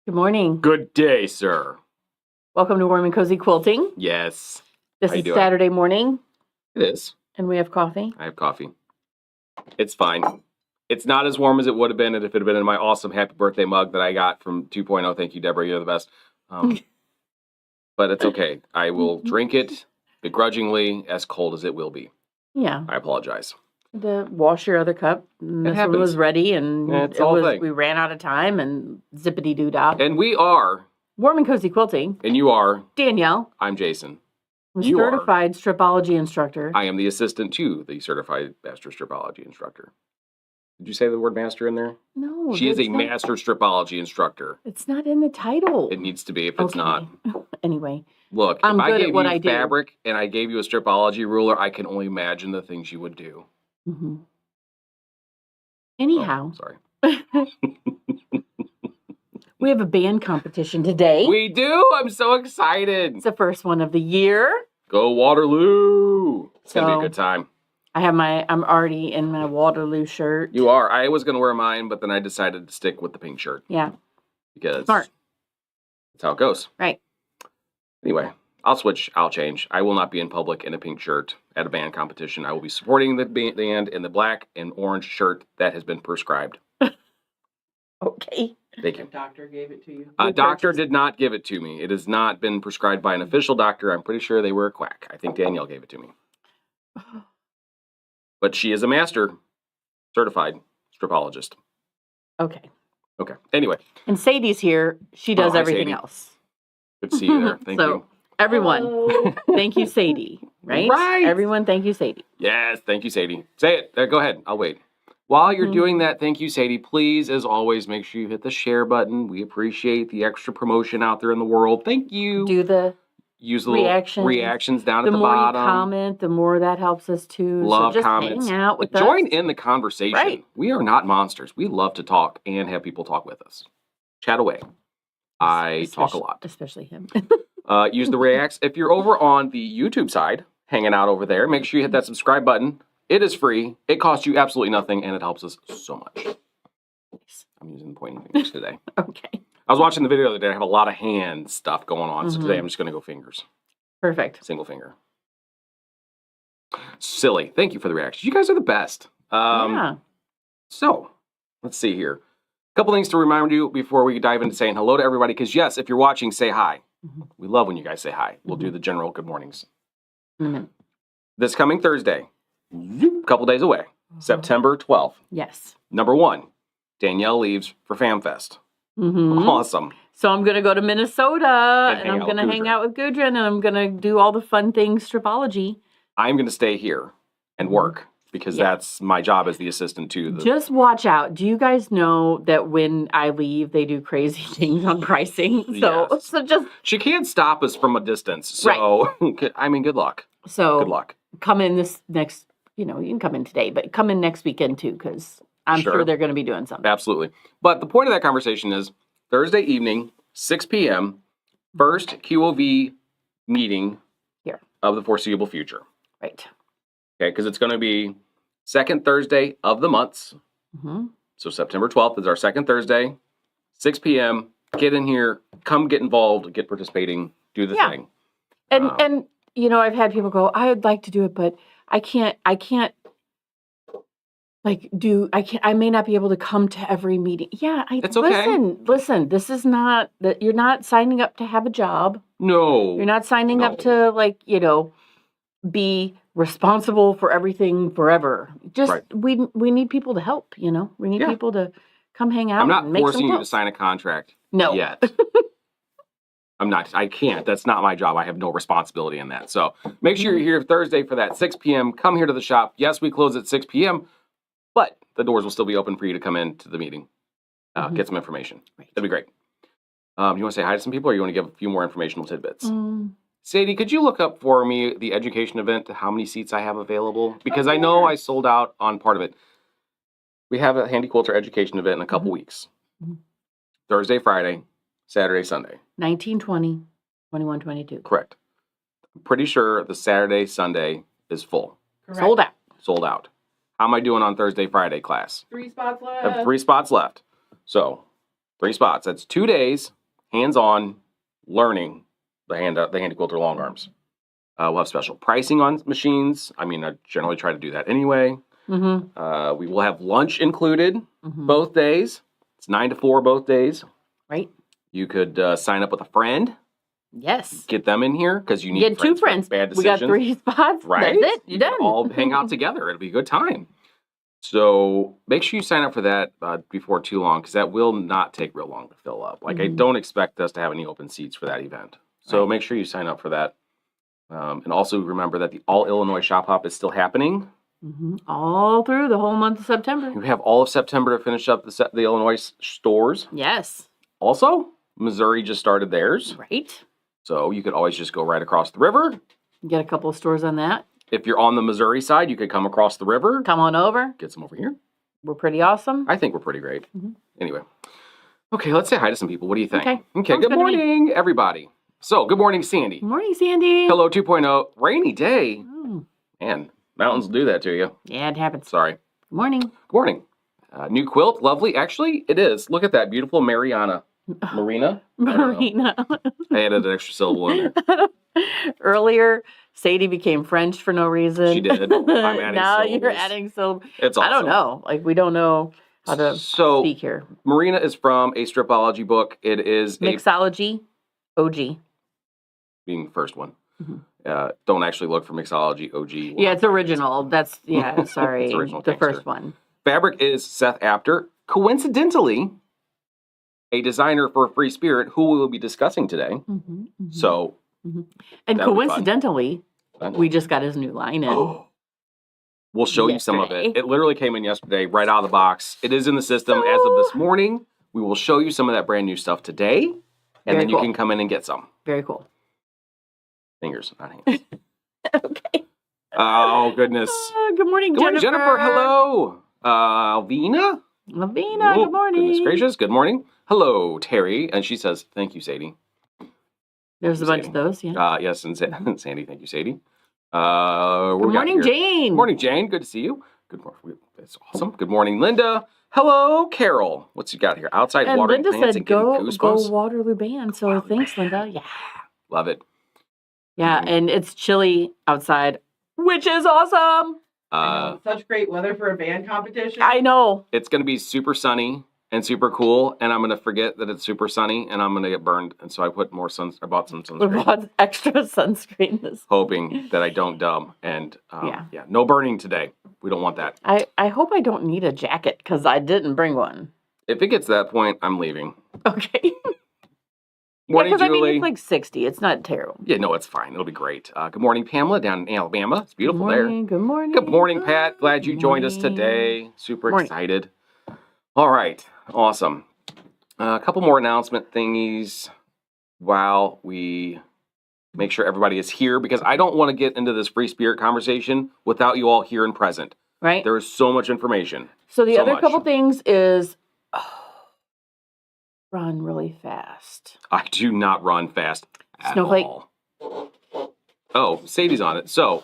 Good morning. Good day, sir. Welcome to Warm and Cozy Quilting. Yes. This is Saturday morning. It is. And we have coffee. I have coffee. It's fine. It's not as warm as it would have been if it had been in my awesome happy birthday mug that I got from 2.0. Thank you, Deborah. You're the best. But it's okay. I will drink it begrudgingly, as cold as it will be. Yeah. I apologize. Wash your other cup. This one was ready, and we ran out of time, and zippity-doo-dah. And we are Warm and Cozy Quilting. And you are Danielle. I'm Jason. I'm a certified stripology instructor. I am the assistant to the certified master stripology instructor. Did you say the word master in there? No. She is a master stripology instructor. It's not in the title. It needs to be if it's not. Anyway. Look, I'm if I good gave at what you I do. fabric and I gave you a stripology ruler, I can only imagine the things you would do. Mm-hmm. Anyhow. Oh, sorry. We have a band competition today. We do. I'm so excited. It's the first one of the year. Go Waterloo. It's going to be a good time. I'm already in my Waterloo shirt. You are. I was going to wear mine, but then I decided to stick with the pink shirt. Yeah. Because smart. That's how it goes. Right. Anyway, I'll switch. I'll change. I will not be in public in a pink shirt at a band competition. I will be supporting the band in the black and orange shirt that has been prescribed. Okay. Thank you. A doctor gave it to you? A doctor did not give it to me. It has not been prescribed by an official doctor. I'm pretty sure they were a quack. I think Danielle gave it to me. But she is a master certified stripologist. Okay. Okay. Anyway. And Sadie's here. She does everything else. Good to see you there. Thank you. Everyone, thank you, Sadie. Right? Right. Everyone, thank you, Sadie. Yes. Thank you, Sadie. Say it. Go ahead. I'll wait. While you're doing that, thank you, Sadie. Please, as always, make sure you hit the share button. We appreciate the extra promotion out there in the world. Thank you. Use the reactions down at the bottom. The more you comment, the more that helps us too. Love so just comments. Hang out with us. Join in the conversation. Right. We are not monsters. We love to talk and have people talk with us. Chat away. I talk a lot. Especially him. Use the reacts. If you're over on the YouTube side, hanging out over there, make sure you hit that subscribe button. It is free. It costs you absolutely nothing, and it helps us so much. I'm using the pointing fingers today. Okay. I was watching the video the other day. I have a lot of hand stuff going on, so today I'm just going to go fingers. Perfect. Single finger. Silly. Thank you for the reaction. You guys are the best. Yeah. So, let's see here. A couple things to remind you before we dive into saying hello to everybody, because yes, if you're watching, say hi. We love when you guys say hi. We'll do the general good mornings. This coming Thursday, a couple days away, September 12th. Yes. Number 1, Danielle leaves for FamFest. Awesome. So I'm going to go to Minnesota, and I'm going to hang out with Gudrun, and I'm going to do all the fun things, stripology. I'm going to stay here and work, because that's my job as the assistant to the... Just watch out. Do you guys know that when I leave, they do crazy things on pricing? So just... She can't stop us from a distance. So, I mean, good luck. So good luck. Come in this next... You can come in today, but come in next weekend, too, because I'm sure they're going to be doing something. Absolutely. But the point of that conversation is Thursday evening, 6 p.m., first QOV meeting here of the foreseeable future. Right. Okay, because it's going to be second Thursday of the months. So September 12th is our second Thursday, 6 p.m. Get in here, come get involved, get participating, do the thing. And I've had people go, I would like to do it, but I can't I may not be able to come to every meeting. Yeah, it's okay. Listen, this is not that you're not signing up to have a job. No. You're not signing up to be responsible for everything forever. Just we need people to help, We need people to come hang out. I'm not and make forcing some you to sign a contract. No. Yet. I'm not. I can't. That's not my job. I have no responsibility in that. So make sure you're here Thursday for that 6 p.m. Come here to the shop. Yes, we close at 6 p.m., but the doors will still be open for you to come into the meeting, get some information. That'd be great. You want to say hi to some people, or you want to give a few more informational tidbits? Sadie, could you look up for me the education event, how many seats I have available? Because I know I sold out on part of it. We have a Handy Quilter education event in a couple weeks. Thursday, Friday, Saturday, Sunday. 19, 20, 21, 22. Correct. I'm pretty sure the Saturday, Sunday is full. Correct. Sold out. Sold out. How am I doing on Thursday, Friday class? 3 spots left. I have 3 spots left. So, 3 spots. That's 2 days, hands-on learning the handy quilter long arms. We'll have special pricing on machines. I mean, I generally try to do that anyway. We will have lunch included both days. It's 9 to 4 both days. Right. You could sign up with a friend. Yes. Get them in here because you need Get two friends. Bad We decisions. got 3 spots. Right. That's it. You're done. All hang out together. It'll be a good time. So make sure you sign up for that before too long because that will not take real long to fill up. Like I don't expect us to have any open seats for that event. So make sure you sign up for that. And also remember that the All Illinois Shop Hop is still happening. All through the whole month of September. We have all of September to finish up the Illinois stores. Yes. Also, Missouri just started theirs. Right. So you could always just go right across the river. Get a couple of stores on that. If you're on the Missouri side, you could come across the river. Come on over. Get some over here. We're pretty awesome. I think we're pretty great. Anyway. Okay, let's say hi to some people. What do you think? Okay. Good morning, everybody. So, good morning, Sandy. Good morning, Sandy. Hello 2.0. Rainy day. Oh. Man, mountains will do that to you. Yeah, it happens. Sorry. Good morning. Good morning. New quilt. Lovely. Actually, it is. Look at that. Beautiful Marina. Marina. I added an extra syllable in there. Earlier, Sadie became French for no reason. She did. I'm adding now syllables. you're adding syllables. It's awesome. I don't know. Like, we don't know how to speak here. Marina is from a stripology book. It is Mixology OG. Being the first one. Don't actually look for Mixology OG. Yeah, it's original. That's, sorry. It's original the gangster. first one. Fabric is Seth Apter. Coincidentally, a designer for Free Spirit who we will be discussing today. So, and coincidentally, we just got his new line in. We'll show you some of it. It literally came in yesterday, right out of the box. It is in the system as of this morning. We will show you some of that brand new stuff today, and then you can come in and get some. Very cool. Fingers, not hands. Okay. Oh, goodness. Good morning, Good morning, Jennifer. Hello. Alvina? Lavina, good morning. Goodness gracious. Good morning. Hello, Terry. And she says, thank you, Sadie. There's a bunch of those, yeah. Yes, and Sandy, thank you, Sadie. Good morning, Jane. Good morning, Jane. Good to see you. Good morning. That's awesome. Good morning, Linda. Hello, Carol. What's you got here? Outside and watering Linda plants said, and getting goosebumps. go Waterloo Band. So thanks, Linda. Yeah. Love it. Yeah, and it's chilly outside, which is awesome. I know, such great weather for a band competition. I know. It's going to be super sunny and super cool, and I'm going to forget that it's super sunny, and I'm going to get burned. And so I put more I bought some sunscreen. We bought extra sunscreen hoping that I don't dumb. And no burning today. We don't want that. I hope I don't need a jacket because I didn't bring one. If it gets to that point, I'm leaving. Okay. Morning, because Julie. it's like 60. It's not terrible. Yeah, no, it's fine. It'll be great. Good morning, Pamela, down in Alabama. It's beautiful Good morning, there. Good morning. Good morning, Pat. Glad you joined us today. Super excited. All right. Awesome. A couple more announcement thingies while we make sure everybody is here because I don't want to get into this Free Spirit conversation without you all here and present. Right. There is so much information. So the other couple things is run really fast. I do not run fast at Snowflake. all. Oh, Sadie's on it. So,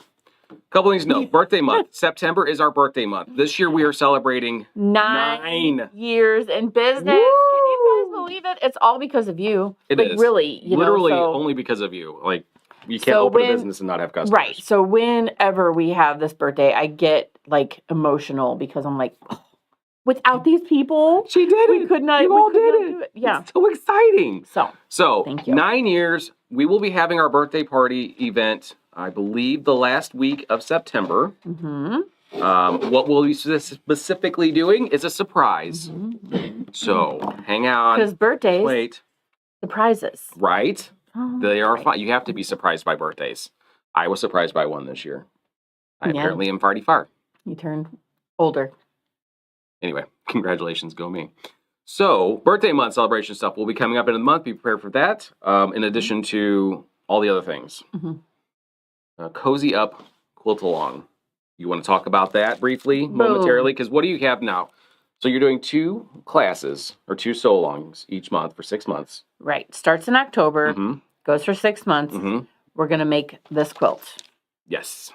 a couple things to know. Birthday month. September is our birthday month. This year we are celebrating 9 years in business. Woo! Can you guys believe it? It's all because of you. It is. Really. Literally only because of you. Like, you can't open a business and not have customers. Right. So whenever we have this birthday, I get like emotional because I'm like, without these people, she did it. We could not. You all did it. Do it. Yeah. It's so exciting. So thank you. 9 years. We will be having our birthday party event, I believe, the last week of September. What we'll be specifically doing is a surprise. So hang on. Because birthdays. Wait. Surprises. Right. They are fun. You have to be surprised by birthdays. I was surprised by one this year. I apparently am farty far. You turned older. Anyway, congratulations, go me. So, birthday month celebration stuff will be coming up in a month. Be prepared for that. In addition to all the other things. Cozy Up Quilt Along. You want to talk about that briefly, momentarily? Because what do you have now? So you're doing 2 classes or 2 sew-alongs each month for 6 months. Right. Starts in October, goes for 6 months. We're going to make this quilt. Yes.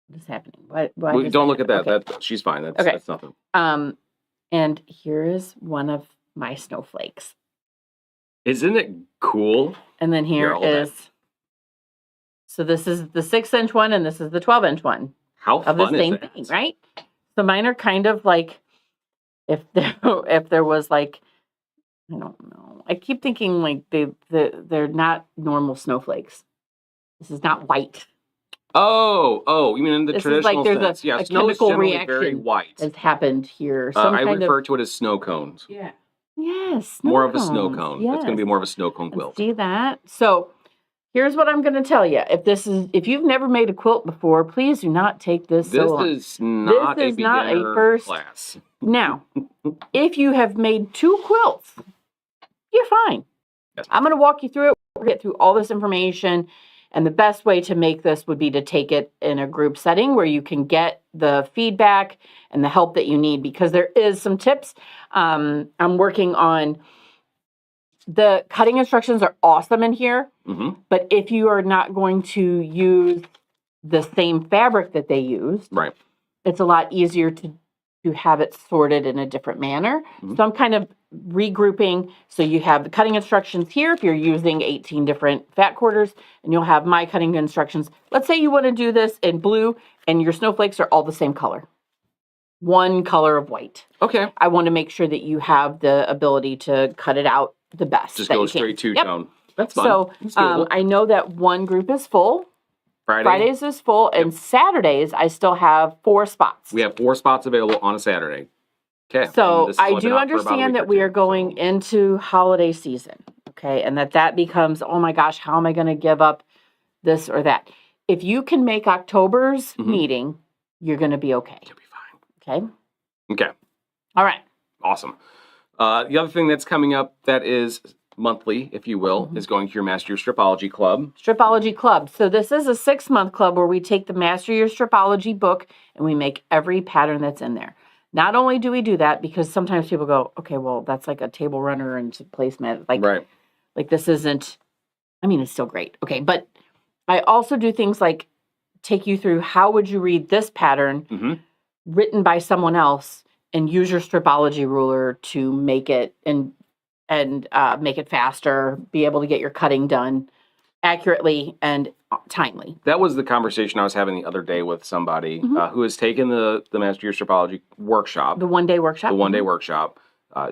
What is happening? Why don't look at that. Okay. That she's fine. That's nothing. And here is one of my snowflakes. Isn't it cool? And then here is, so this is the 6-inch one and this is the 12-inch one. How of the fun same is that? thing, right? So mine are kind of like, if there was like, I don't know. I keep thinking like they're not normal snowflakes. This is not white. Oh, you mean in the This is traditional like there's sense? Yeah, a snow is chemical generally very reaction white. has happened here. I refer to it as snow cones. Yeah. Yes, snow More cones. of a snow cone. Yes. It's going to be more of a snow cone quilt. See that? So here's what I'm going to tell you. If you've never made a quilt before, please do not take this so long. This is not a beginner class. Now, if you have made 2 quilts, you're fine. Yes. I'm going to walk you through it. We'll get through all this information. And the best way to make this would be to take it in a group setting where you can get the feedback and the help that you need, because there is some tips. I'm working on the cutting instructions are awesome in here, but if you are not going to use the same fabric that they used, right, it's a lot easier to have it sorted in a different manner. So I'm kind of regrouping. So you have the cutting instructions here if you're using 18 different fat quarters, and you'll have my cutting instructions. Let's say you want to do this in blue and your snowflakes are all the same color. One color of white. Okay. I want to make sure that you have the ability to cut it out the best. Just go straight two-tone. That's fun. So I know that one group is full. Fridays is full, and Saturdays I still have 4 spots. We have 4 spots available on a Saturday. Okay. So I do understand that we are going into holiday season, okay, and that becomes, oh my gosh, how am I going to give up this or that? If you can make October's meeting, you're going to be okay. You'll be fine. Okay. Okay. All right. Awesome. The other thing that's coming up that is monthly, if you will, is going to your Master Your Stripology Club. Stripology Club. So this is a 6-month club where we take the Master Your Stripology book and we make every pattern that's in there. Not only do we do that, because sometimes people go, okay, well, that's like a table runner and placement. Like this isn't, I mean, it's still great. Okay. But I also do things like take you through how would you read this pattern written by someone else and use your Stripology ruler to make it and make it faster, be able to get your cutting done accurately and timely. That was the conversation I was having the other day with somebody who has taken the Master Your Stripology workshop. The one-day workshop? The one-day workshop.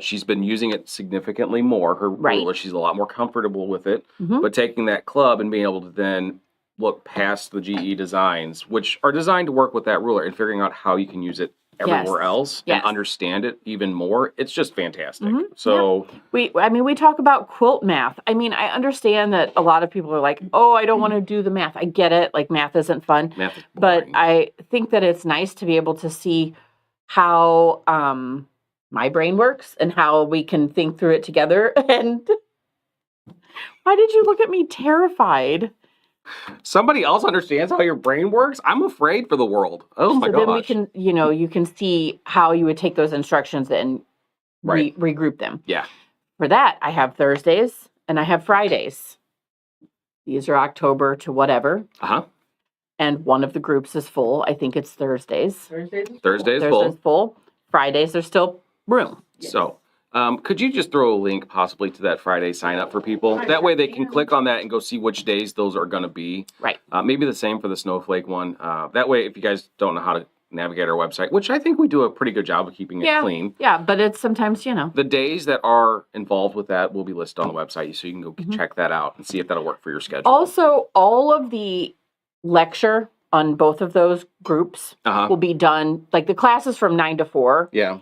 She's been using it significantly more. Her ruler, she's a lot more comfortable with it. But taking that club and being able to then look past the GE designs, which are designed to work with that ruler, and figuring out how you can use it everywhere else and understand it even more. It's just fantastic. So we talk about quilt math. I mean, I understand that a lot of people are like, oh, I don't want to do the math. I get it. Like math isn't fun. Math is but I think that it's nice to be able to see how my brain works and how we can think through it together. And why did you look at me terrified? Somebody else understands how your brain works? I'm afraid for the world. Oh my gosh. Then we can, you can see how you would take those instructions and regroup them. Yeah. For that, I have Thursdays and I have Fridays. These are October to whatever. And one of the groups is full. I think it's Thursdays. Thursdays full. Fridays, there's still room. Yes. So, could you just throw a link possibly to that Friday sign up for people? That way they can click on that and go see which days those are going to be. Right. Maybe the same for the snowflake one. That way, if you guys don't know how to navigate our website, which I think we do a pretty good job of keeping it clean. Yeah, but it's sometimes, The days that are involved with that will be listed on the website, so you can go check that out and see if that'll work for your schedule. Also, all of the lecture on both of those groups will be done, like the class is from 9 to 4. Yeah.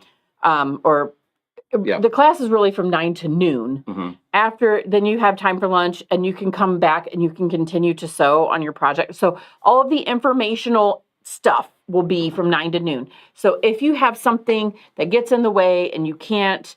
The class is really from 9 to noon. After, then you have time for lunch and you can come back and you can continue to sew on your project. So all of the informational stuff will be from 9 to noon. So if you have something that gets in the way and you can't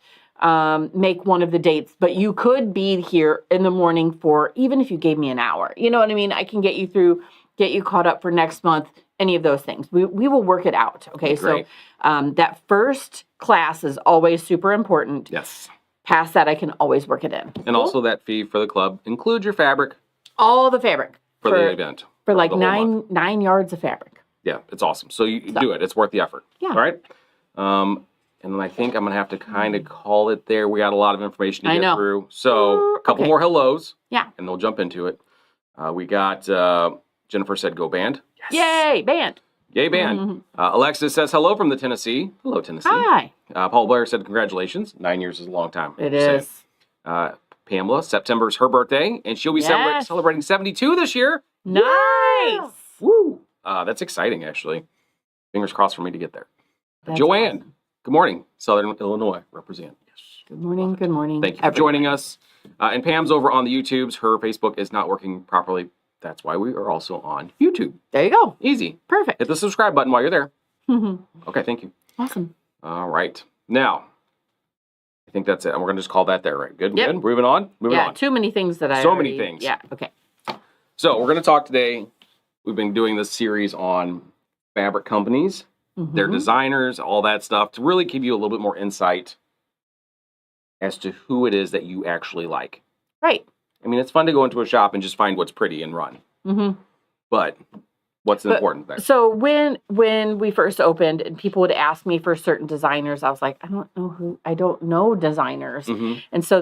make one of the dates, but you could be here in the morning for, even if you gave me an hour, you know what I mean? I can get you through, get you caught up for next month, any of those things. We will work it out. Okay. Great. So that first class is always super important. Yes. Past that, I can always work it in. And also that fee for the club includes your fabric. All the fabric. For the event. For like 9 yards of fabric. Yeah, it's awesome. So you do it. It's worth the effort. Yeah. All right. And then I think I'm going to have to kind of call it there. We got a lot of information to I get know. through. So a couple Okay. more hellos. Yeah. And they'll jump into it. We got Jennifer said, go band. Yes. Yay, band. Yay, band. Mm-hmm. Alexis says, hello from the Tennessee. Hello, Tennessee. Hi. Paul Blair said, congratulations. 9 years is a long time. It Same. is. Pamela, September's her birthday, and she'll be Yes. celebrating 72 this year. Nice. Woo! That's exciting, actually. Fingers crossed for me to get there. That's Joanne, awesome. good morning. Southern Illinois, represent. Yes. Good morning. Good morning. Thank you for joining us. And Pam's over on the YouTubes. Her Facebook is not working properly. That's why we are also on YouTube. There you go. Easy. Perfect. Hit the subscribe button while you're there. Okay, thank you. Awesome. All right. Now, I think that's it. And we're going to just call that there, right? Good? Yep. Good? Moving on? Moving on. Too many things that I So many things. Yeah, okay. So we're going to talk today. We've been doing this series on fabric companies, their Mhm. designers, all that stuff, to really give you a little bit more insight as to who it is that you actually like. Right. I mean, it's fun to go into a shop and just find what's pretty and run. Mm-hmm. But what's important there? So when we first opened and people would ask me for certain designers, I was like, I don't know designers. Mhm. And so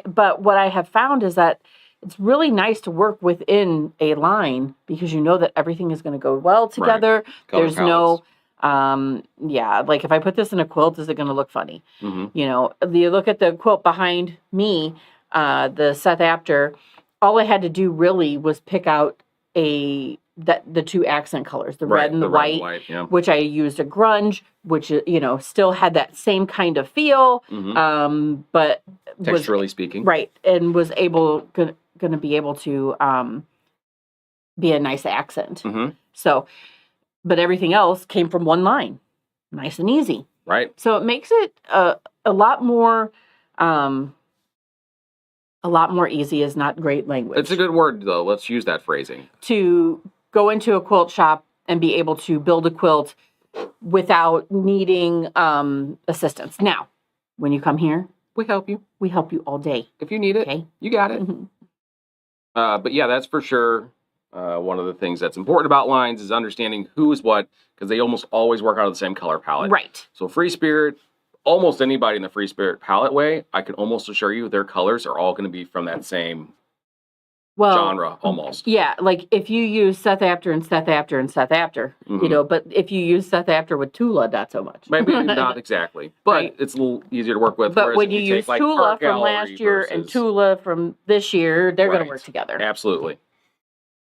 but what I have found is that it's really nice to work within a line because you know that everything is going to go well together. Color There's no, like if I put this in a quilt, is it going to look funny? Mhm. You know, you look at the quilt behind me, the Seth Apter, all I had to do really was pick out the two accent colors, the red and the white, yeah. which I used a grunge, which, still had that same kind of feel, Mhm. but Texturally speaking. right, and was going to be able to be a nice accent. Mhm. So, but everything else came from one line, nice and easy. Right. So it makes it a lot more easy is not great language. It's a good word, though. Let's use that phrasing. To go into a quilt shop and be able to build a quilt without needing assistance. Now, when you come here, We help you. we help you all day. If you need it, Okay. you got it. Mhm. But yeah, that's for sure. One of the things that's important about lines is understanding who is what, because they almost always work out of the same color palette. Right. So Free Spirit, almost anybody in the Free Spirit palette way, I can almost assure you their colors are all going to be from that same genre, almost. Yeah, like if you use Seth Apter and Seth Apter and Seth Apter, Mhm. but if you use Seth Apter with Tula, not so much. Maybe not exactly, but Right. it's a little easier to work with. But whereas when if you take, use like, Tula Art from Gallery last year and versus- Tula from this year, they're going Right. to work together. Absolutely.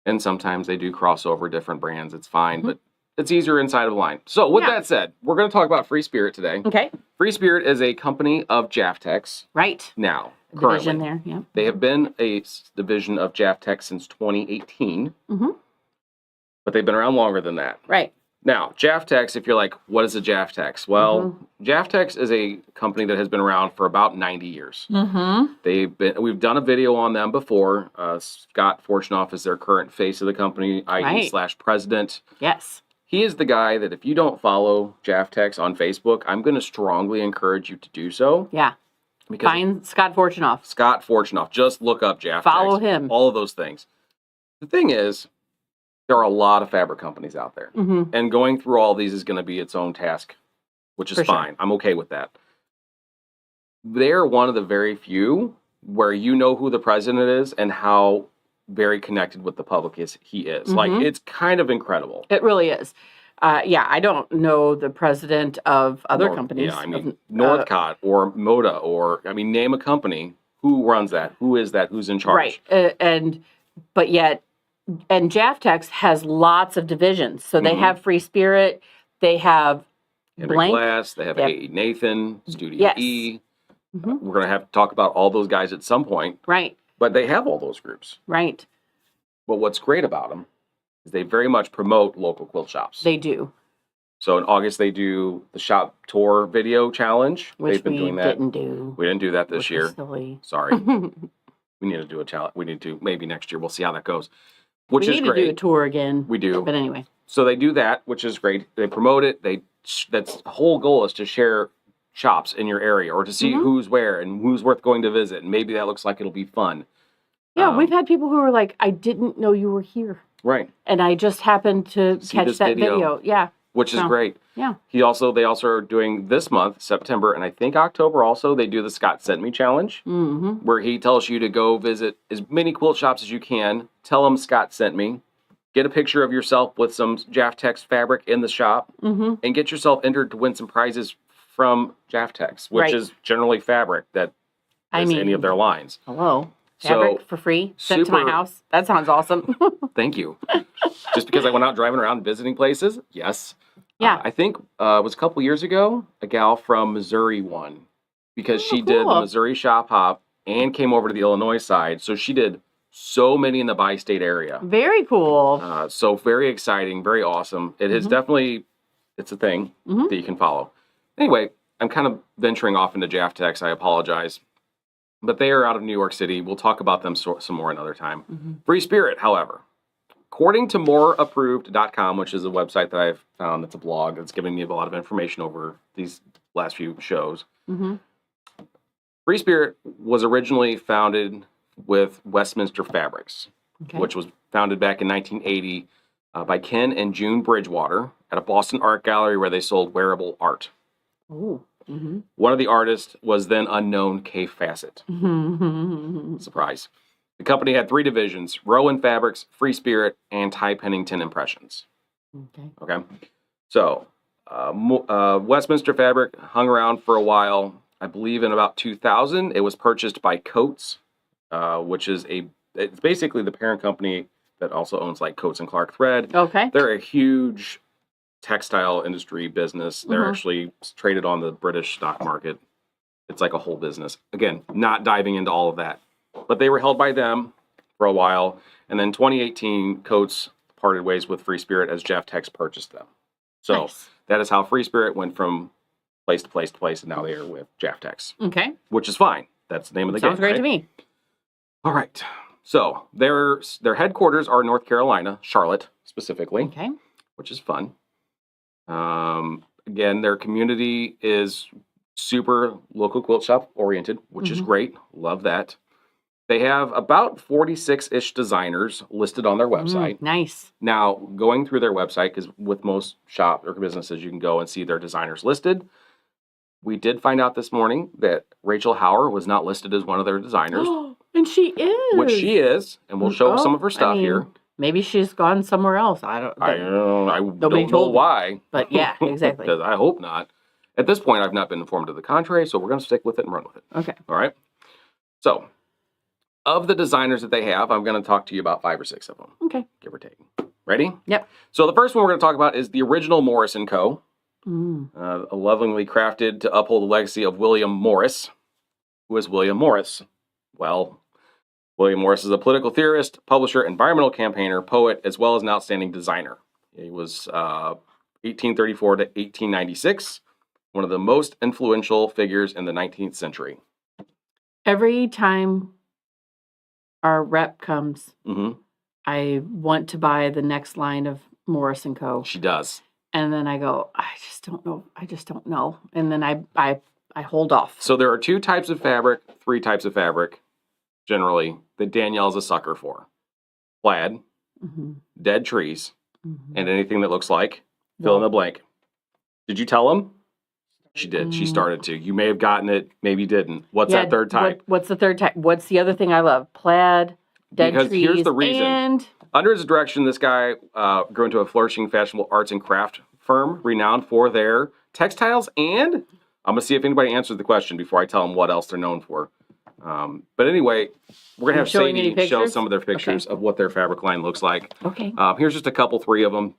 And sometimes they do cross over different brands. It's fine, Mhm. but it's easier inside of the line. So with Yeah. that said, we're going to talk about Free Spirit today. Okay. Free Spirit is a company of Jaftex Right. now. Division Currently, there. Yeah. they have been a division of Jaftex since 2018, Mhm. but they've been around longer than that. Right. Now, Jaftex, if you're like, what is a Jaftex? Well, Jaftex is a company that has been around for about 90 years. Mm-hmm. We've done a video on them before. Scott Fortunoff is their current face of the company, Right. /president. Yes. He is the guy that if you don't follow Jaftex on Facebook, I'm going to strongly encourage you to do so. Yeah. Because Find Scott Fortunoff. Scott Fortunoff, just look up Jaftex. Follow him. All of those things. The thing is, there are a lot of fabric companies out there. Mm-hmm. And going through all these is going to be its own task, which is For sure. fine. I'm okay with that. They're one of the very few where you know who the president is and how very connected with the public he is. Like, Mhm. it's kind of incredible. It really is. I don't know the president of other Nor- companies. Yeah, I mean, of- Northcott or Moda or, I mean, name a company. Who runs that? Who is that? Who's in charge? Right. But yet, and Jaftex has lots of divisions. So they Mhm. have Free Spirit, they have Henry Blank. Glass, they have They have- A.E. Nathan, Studio Yes. E. Mhm. We're going to have to talk about all those guys at some point, Right, but they have all those groups. right. But what's great about them is they very much promote local quilt shops. They do, So in August, they do the shop tour video challenge. which They've been we doing that. didn't do. We didn't do that this which year. was silly. Sorry. We need to do a challenge. We need to, maybe next year. We'll see how that goes. Which we is need to do a great. tour again. We do. But anyway, So they do that, which is great. They promote it. That's the whole goal is to share shops in your area or to see Mhm. who's where and who's worth going to visit. And maybe that looks like it'll be fun. yeah, we've had people who are like, I didn't know you were here. Right. And I just happened to See catch this that video. video. Yeah. Which is So, great. Yeah. They also are doing this month, September, and I think October also, they do the Scott Sent Me Challenge, where he tells you to go visit as many quilt shops as you can, tell them Scott sent me, get a picture of yourself with some Jaftex fabric in the shop, and get yourself entered to win some prizes from Jaftex, which is generally fabric that is any of their lines. Hello. Fabric for free sent to my house. That sounds awesome. Thank you. Just because I went out driving around visiting places? Yes. Yeah. I think it was a couple years ago, a gal from Missouri won because she did the Missouri shop hop and came over to the Illinois side. So she did so many in the bi-state area. Very cool. So very exciting, very awesome. It is definitely, it's a thing that you can follow. Anyway, I'm kind of venturing off into Jaftex. I apologize. But they are out of New York City. We'll talk about them some more another time. Free Spirit, however, according to moreapproved.com, which is a website that I've found that's a blog that's giving me a lot of information over these last few shows. Free Spirit was originally founded with Westminster Fabrics, which was founded back in 1980 by Ken and June Bridgewater at a Boston art gallery where they sold wearable art. Ooh. One of the artists was then unknown Kay Fassett. Surprise. The company had 3 divisions: Rowan Fabrics, Free Spirit, and Ty Pennington Impressions. Okay. So, Westminster Fabric hung around for a while. I believe in about 2000, it was purchased by Coates, which is it's basically the parent company that also owns like Coates and Clark Thread. Okay. They're a huge textile industry business. They're actually traded on the British stock market. It's like a whole business. Again, not diving into all of that. But they were held by them for a while. And then 2018, Coates parted ways with Free Spirit as Jaftex purchased them. So that is how Free Spirit went from place to place to place, and now they are with Jaftex. Okay. Which is fine. That's the name of the game. Sounds great to me. All right. So their headquarters are North Carolina, Charlotte specifically. Okay. Which is fun. Again, their community is super local quilt shop oriented, which is great. Love that. They have about 46-ish designers listed on their website. Nice. Now, going through their website, because with most shop or businesses, you can go and see their designers listed. We did find out this morning that Rachel Hauer was not listed as one of their designers. And she is. Which she is, and we'll show some of her stuff here. Maybe she's gone somewhere else. I don't know why. But yeah, exactly. Because I hope not. At this point, I've not been informed of the contrary, so we're going to stick with it and run with it. Okay. All right. So, of the designers that they have, I'm going to talk to you about 5 or 6 of them. Okay. Give or take. Ready? Yep. So the first one we're going to talk about is the original Morris & Co. Lovingly crafted to uphold the legacy of William Morris. Who is William Morris? Well, William Morris is a political theorist, publisher, environmental campaigner, poet, as well as an outstanding designer. He was 1834 to 1896, one of the most influential figures in the 19th century. Every time our rep comes, I want to buy the next line of Morris & Co. She does. And then I go, I just don't know. And then I hold off. So there are 2 types of fabric, 3 types of fabric, generally, that Danielle's a sucker for. Plaid, dead trees, and anything that looks like fill in the blank. Did you tell him? She did. She started to. You may have gotten it, maybe didn't. What's that third type? What's the third type? What's the other thing I love? Plaid, dead trees, here's the reason. And... Under his direction, this guy grew into a flourishing fashionable arts and craft firm renowned for their textiles, and I'm going to see if anybody answers the question before I tell them what else they're known for. But anyway, we're going to have Sadie show some of their pictures of what their fabric line looks like. Okay. Here's just a couple, 3 of them,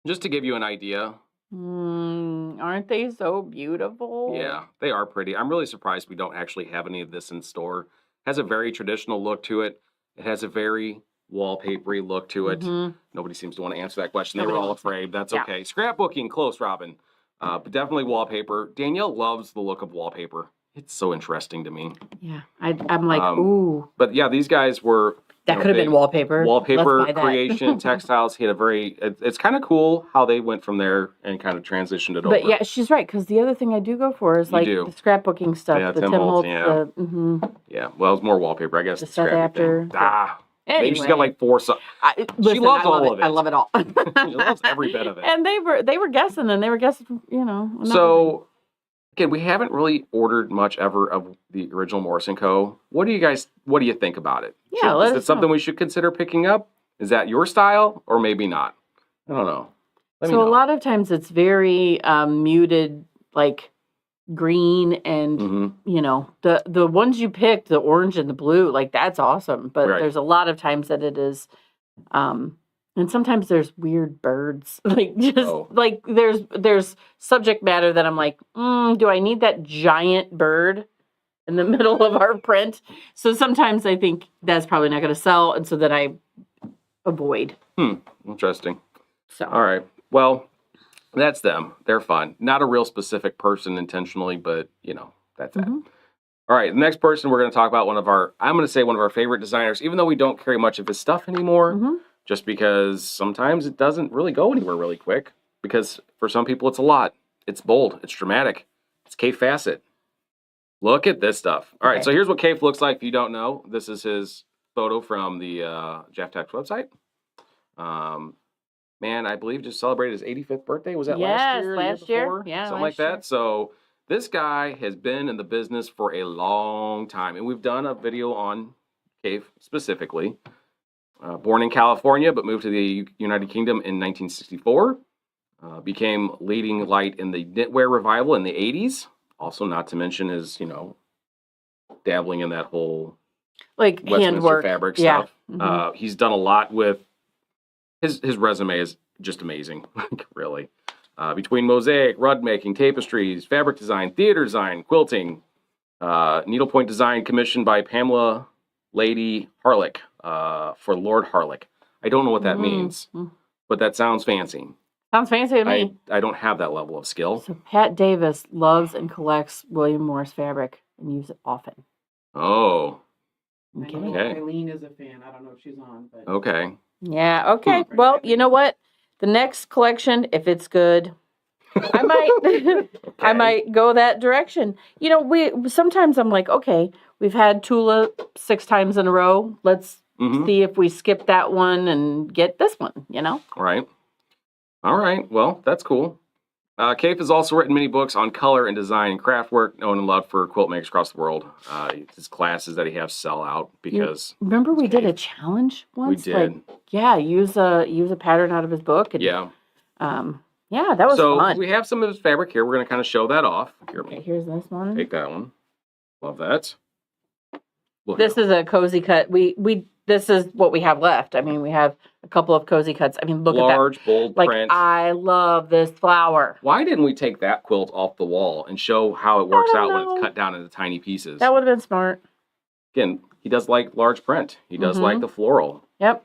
just to give you an idea. Aren't they so beautiful? Yeah, they are pretty. I'm really surprised we don't actually have any of this in store. It has a very traditional look to it. It has a very wallpapery look to it. Nobody seems to want to answer that question. They were all afraid. That's okay. Scrapbooking, close, Robin. But definitely wallpaper. Danielle loves the look of wallpaper. It's so interesting to me. Yeah, I'm like, ooh. But yeah, these guys were... That could have been wallpaper. Wallpaper creation, textiles. He had a very... It's kind of cool how they went from there and kind of transitioned it over. But yeah, she's right, because the other thing I do go for is like the scrapbooking stuff. Yeah, the Tim Holtz, Yeah, yeah, well, it's more wallpaper, I guess. The stuff after. Maybe she's got like 4. Listen, loves I love all of it. I love it all. She loves every bit of it. And they were guessing, and they were guessing, another So, again, we haven't really ordered much ever of the original Morris & Co. What do you think about it? Yeah, Is it something we should consider picking up? Is that your style, or maybe not? I don't know. Let me so know. a lot of times it's very muted, like green, and the ones you picked, the orange and the blue, like that's awesome. But Right. there's a lot of times that it is, and sometimes there's weird birds, like just like there's subject matter that I'm like, do I need that giant bird in the middle of our print? So sometimes I think that's probably not going to sell, and so then I avoid. Interesting. So all right, well, that's them. They're fun. Not a real specific person intentionally, but that's that. All right, the next person we're going to talk about, one of our favorite designers, even though we don't carry much of his stuff anymore, just because sometimes it doesn't really go anywhere really quick, because for some people it's a lot. It's bold, it's dramatic. It's Kafe Fassett. Look at this stuff. All right, so here's what Kafe looks like if you don't know. This is his photo from the Jaftex website. Man, I believe just celebrated his 85th birthday. Was that last year? Last year. Yeah, something like that. So this guy has been in the business for a long time, and we've done a video on Kafe specifically. Born in California, but moved to the United Kingdom in 1964. Became leading light in the knitwear revival in the 80s. Also, not to mention his, dabbling in that whole like Westminster handwork fabric stuff. He's done a lot with his resume is just amazing, really. Between mosaic, rug making, tapestries, fabric design, theater design, quilting, needlepoint design commissioned by Pamela Lady Harlick for Lord Harlick. I don't know what that means, but that sounds fancy. Sounds fancy to me. I don't have that level of skill. So Pat Davis loves and collects William Morris fabric and uses it often. Oh. I know Eileen is a fan. I don't know if she's on, but okay. Yeah, okay. Well, you know what? The next collection, if it's good, I might I might go that direction. We sometimes I'm like, okay, we've had Tula 6 times in a row. Let's see if we skip that one and get this one, Right. All right. Well, that's cool. Kafe has also written many books on color and design and craft work, known and loved for quilt makers across the world. His classes that he has sell out because. Remember we did a challenge once? We did. Use a pattern out of his book. And, yeah, that was fun. So we have some of his fabric here. We're going to kind of show that off. Here's this one. Take that one. Love that. This is a cozy cut. This is what we have left. I mean, we have a couple of cozy cuts. I mean, look at that. Large, bold print. I love this flower. Why didn't we take that quilt off the wall and show how it works out when it's cut down into tiny pieces? That would have been smart. Again, he does like large print. He does like the floral. Yep.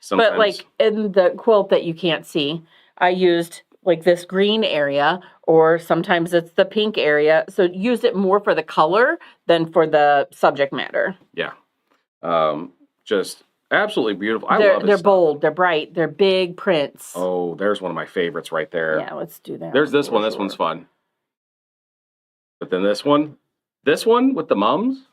Sometimes. But like in the quilt that you can't see, I used like this green area, or sometimes it's the pink area. So use it more for the color than for the subject matter. Yeah. Just absolutely beautiful. They're bold, they're bright, they're big prints. Oh, there's one of my favorites right there. Yeah, let's do that. There's this one. This one's fun. But then this one with the mums,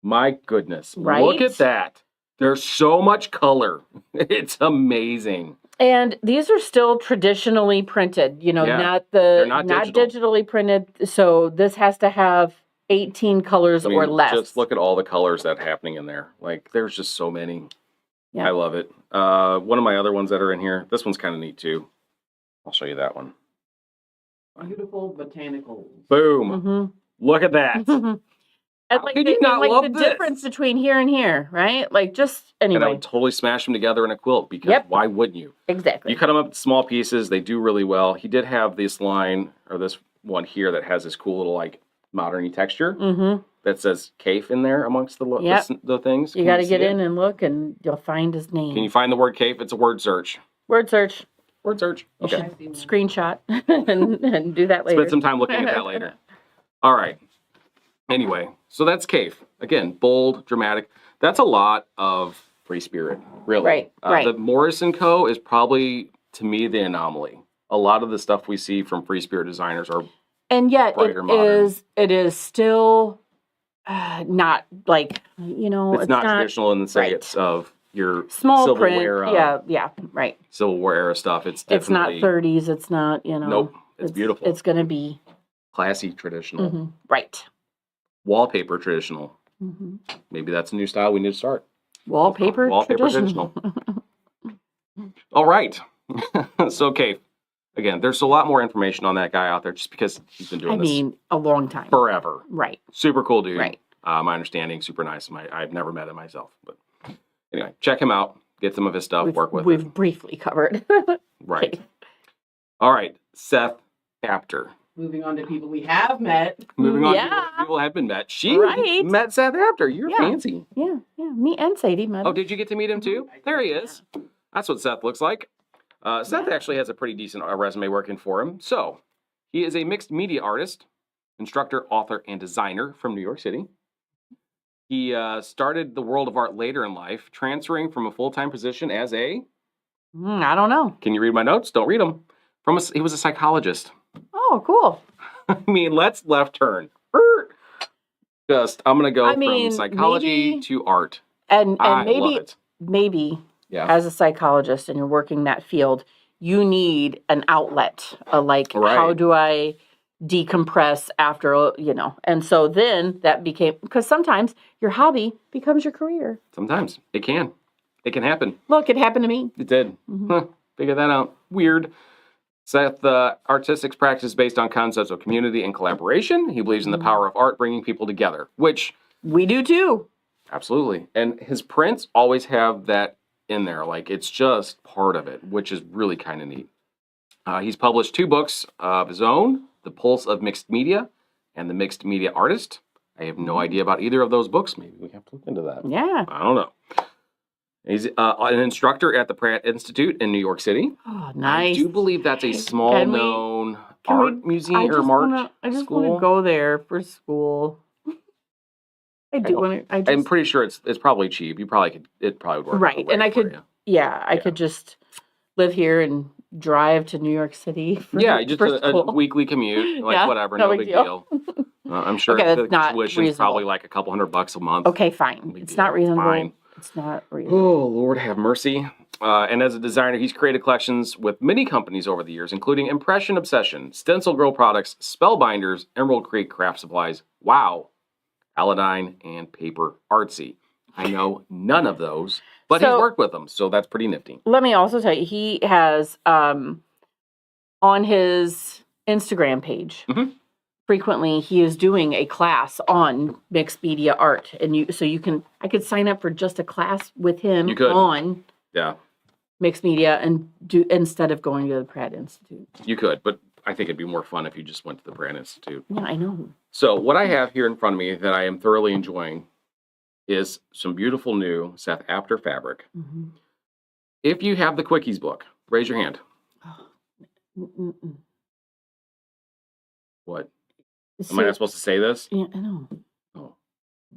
my goodness. Right? Look at that. There's so much color. It's amazing. And these are still traditionally printed, not digitally printed. So this has to have 18 colors or less. Just look at all the colors that are happening in there. Like, there's just so many. Yeah. I love it. One of my other ones that are in here, this one's kind of neat too. I'll show you that one. Beautiful botanicals. Boom. Look at that. And could you not love the this? difference between here and here, right? Like, just anyway. And I would totally smash them together in a quilt because why wouldn't you? Exactly. You cut them up into small pieces. They do really well. He did have this line, or this one here, that has this cool little, like, modern-y texture that says Kafe in there amongst the things. You got to get in and look, and you'll find his name. Can you find the word Kafe? It's a word search. Word search. Word search. Okay. Screenshot and do that later. Spend some time looking at that later. All right. Anyway, so that's Kafe. Again, bold, dramatic. That's a lot of free spirit, really. Right. The Morris & Co. is probably, to me, the anomaly. A lot of the stuff we see from free spirit designers are and yet modern. It is still not like, it's not traditional in the sense of your Small Civil print. War, Yeah, right. Civil War era stuff. It's It's not definitely 30s. It's not, nope. It's beautiful. It's going to be Classy, traditional, right. wallpaper traditional. Mm-hmm. Maybe that's a new style we need to start. Wallpaper traditional. All right. So, okay. Again, there's a lot more information on that guy out there just because he's been doing this a long time. forever. Right. Super cool dude. Right. My understanding, super nice. I've never met him myself. But anyway, check him out. Get some of his stuff. Work with We've him. briefly covered. Right. Okay. All right. Seth Apter. Moving on to people we have met. Moving on. Yeah. People have been met. She Right. met Seth Apter. You're Yeah. fancy. Yeah. Me and Sadie met. Oh, did you get to meet him too? There he is. That's what Seth looks like. Seth actually has a pretty decent resume working for him. So, he is a mixed media artist, instructor, author, and designer from New York City. He started the world of art later in life, transferring from a full-time position as a... I don't know. Can you read my notes? Don't read them. He was a psychologist. Oh, cool. I mean, let's left turn. I'm going to go from psychology maybe, to art. And I love it. maybe Yeah. as a psychologist and you're working that field, you need an outlet. Right. How do I decompress after, And so then that became, because sometimes your hobby becomes your career. Sometimes. It can. It can happen. Look, it happened to me. It did. Huh. Figure that out. Weird. Seth, artistic practice is based on concepts of community and collaboration. He believes in the power of art bringing people together, which... We do too. Absolutely. And his prints always have that in there. Like, it's just part of it, which is really kind of neat. He's published 2 books of his own, The Pulse of Mixed Media and The Mixed Media Artist. I have no idea about either of those books. Maybe we have to look into that. Yeah. I don't know. He's an instructor at the Pratt Institute in New York City. Oh, nice. I do believe that's a small-known art museum I just school. want to go there for school. I do want to. I'm pretty sure it's probably cheap. It probably would work. Right, and I for could. you. Yeah, I could just live here and drive to New York City. Just for a school. weekly commute, like Yeah, whatever, no no big big deal. I'm sure Okay, that's the not tuition's probably reasonable. like a couple $100 a month. Okay, fine. Big It's deal. not reasonable. Fine. It's not reasonable. Oh, Lord have mercy. And as a designer, he's created collections with many companies over the years, including Impression Obsession, Stencil Girl Products, Spellbinders, Emerald Creek Craft Supplies, Wow, Aladdin, and Paper Artsy. I know none of those, but he's worked with them, so that's pretty nifty. Let me also tell you, he has on his Instagram page, frequently he is doing a class on mixed media art, and I could sign up for just a class with him on mixed media and do instead of going to the Pratt Institute. You could, but I think it'd be more fun if you just went to the Pratt Institute. Yeah, I know. So what I have here in front of me that I am thoroughly enjoying is some beautiful new Seth Apter fabric. Mm-hmm. If you have the Quickies book, raise your hand. Mm-mm. What? Am I not supposed to say this? Yeah, I know. Oh.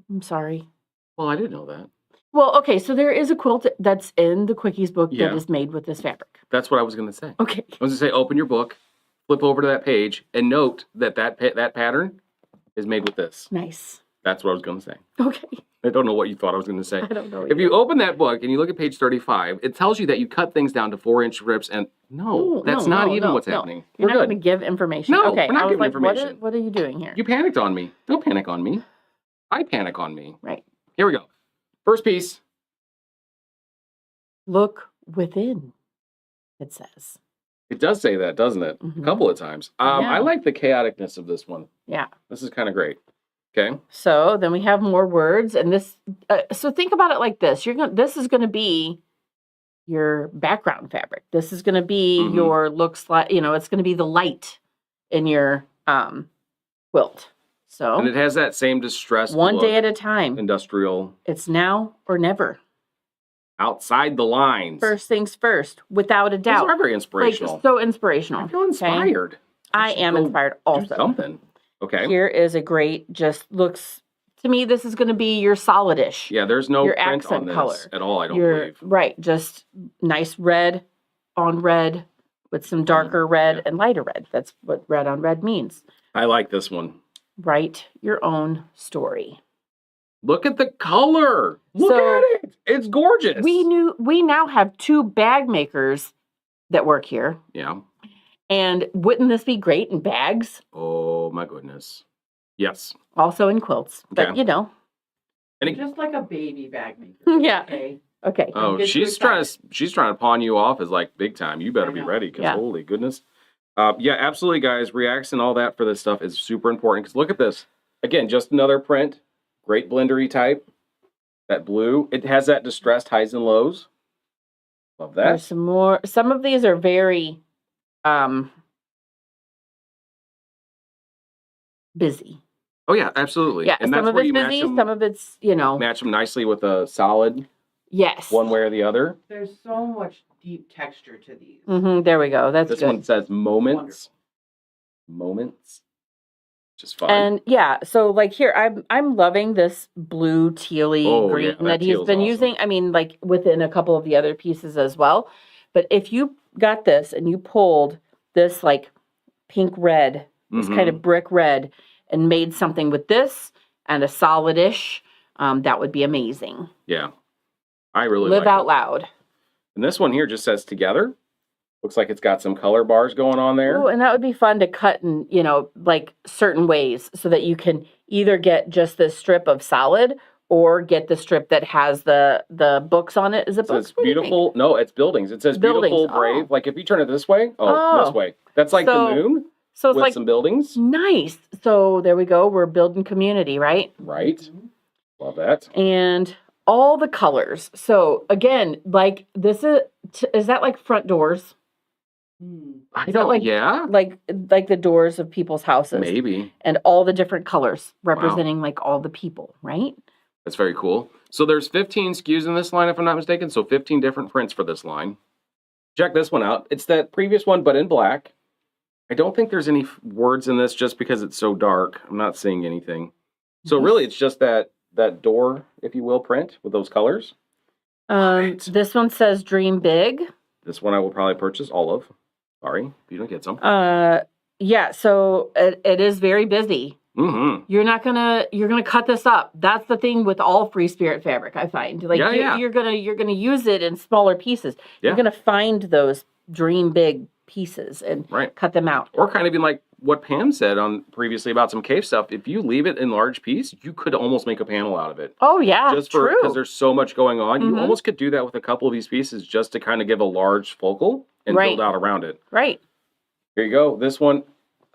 I'm sorry. Well, I didn't know that. Well, okay, so there is a quilt that's in the Quickies book that is made with this fabric. That's what I was going to say. Okay. I was going to say, open your book, flip over to that page, and note that pattern is made with this. Nice. That's what I was going to say. Okay. I don't know what you thought I was going to say. I don't know. If you open that book and you look at page 35, it tells you that you cut things down to 4-inch strips, and that's not even what's happening. You're We're not good. going to give information. No, okay. we're not I was giving like, information. What are you doing here? You panicked on me. Don't panic on me. I panic on me. Right. Here we go. First piece. Look within, it says. It does say that, doesn't it? Mhm. A couple of times. Yeah. I like the chaoticness of this one. Yeah. This is kind of great. Okay. So then we have more words, and this. So think about it like this: This is going to be your background fabric. This is going to be your looks like. It's going to be the light in your quilt. So And it has that same distressed one look, day at a time. industrial, It's now or never. outside the lines. First things first, without a These doubt. are very inspirational. Like, so inspirational. I feel inspired. I should am go inspired Do also. something. Okay. Here is a great, just looks, to me, this is going to be your solidish. Yeah, there's no your print accent on this color. at all, I don't Your, believe. right, just nice red on red with some darker red and lighter red. That's what red on red means. I like this one. Write your own story. Look at the color. Look So, at it. It's gorgeous. We now have 2 bag makers that work here. Yeah. And wouldn't this be great in bags? Oh my goodness. Yes. Also in quilts. But Okay. you know. And it, Just like a baby bag maker. Yeah. Okay. Okay. oh, get too she's trying excited. to pawn you off as like big time. You better I be know. ready because Yeah. holy goodness. Yeah, absolutely, guys. Reacts and all that for this stuff is super important because look at this. Again, just another print. Great blendery type. That blue. It has that distressed highs and lows. Love that. There's some more. Some of these are very busy. Oh yeah, absolutely. Yeah, and some that's of where it's you busy, some of it's, you know. match them nicely with a solid Yes. one way or the other. There's so much deep texture to these. There we go. That's This good. one says moments. Moments. Just fun. And yeah, so like here, I'm loving this blue tealy Oh, green yeah, that that he's teal's been awesome. using. I mean, like within a couple of the other pieces as well. But if you got this and you pulled this like pink red, this kind of brick red, and made something with this and a solid-ish, that would be amazing. Yeah. I really Live like out it. loud. And this one here just says together. Looks like it's got some color bars going on there. Ooh, and that would be fun to cut in, you know, like certain ways so that you can either get just this strip of solid or get the strip that has the books on it. Is it It says books? What do you think? beautiful. No, it's buildings. It says Buildings. beautiful, brave. Oh. Like if you turn it this way, this Oh. way. That's like So- the moon So it's with like some buildings. nice. So there we go. We're building community, right? Right. Mhm. Love that. And all the colors. So again, like this is that like front doors? I Is that don't, like- yeah, Like the doors of people's houses. maybe. And all the different colors representing like all the people, right? That's very cool. So there's 15 SKUs in this line, if I'm not mistaken. So 15 different prints for this line. Check this one out. It's that previous one, but in black. I don't think there's any words in this just because it's so dark. I'm not seeing anything. So really, it's just that door, if you will, print with those colors. Right. This one says dream big. This one I will probably purchase all of. Sorry, if you don't get some. Yeah, so it is very busy. Mm-hmm. You're gonna cut this up. That's the thing with all free spirit fabric, I find. Like Yeah, you're gonna use it in smaller pieces. Yeah. You're gonna find those dream big pieces and Right. cut them out. Or kind of even like what Pam said on previously about some cave stuff. If you leave it in large piece, you could almost make a panel out of it. Oh yeah, Just for true. because there's so much going on, you Mhm. almost could do that with a couple of these pieces just to kind of give a large focal and Right. build out around it. Right. Here you go. This one,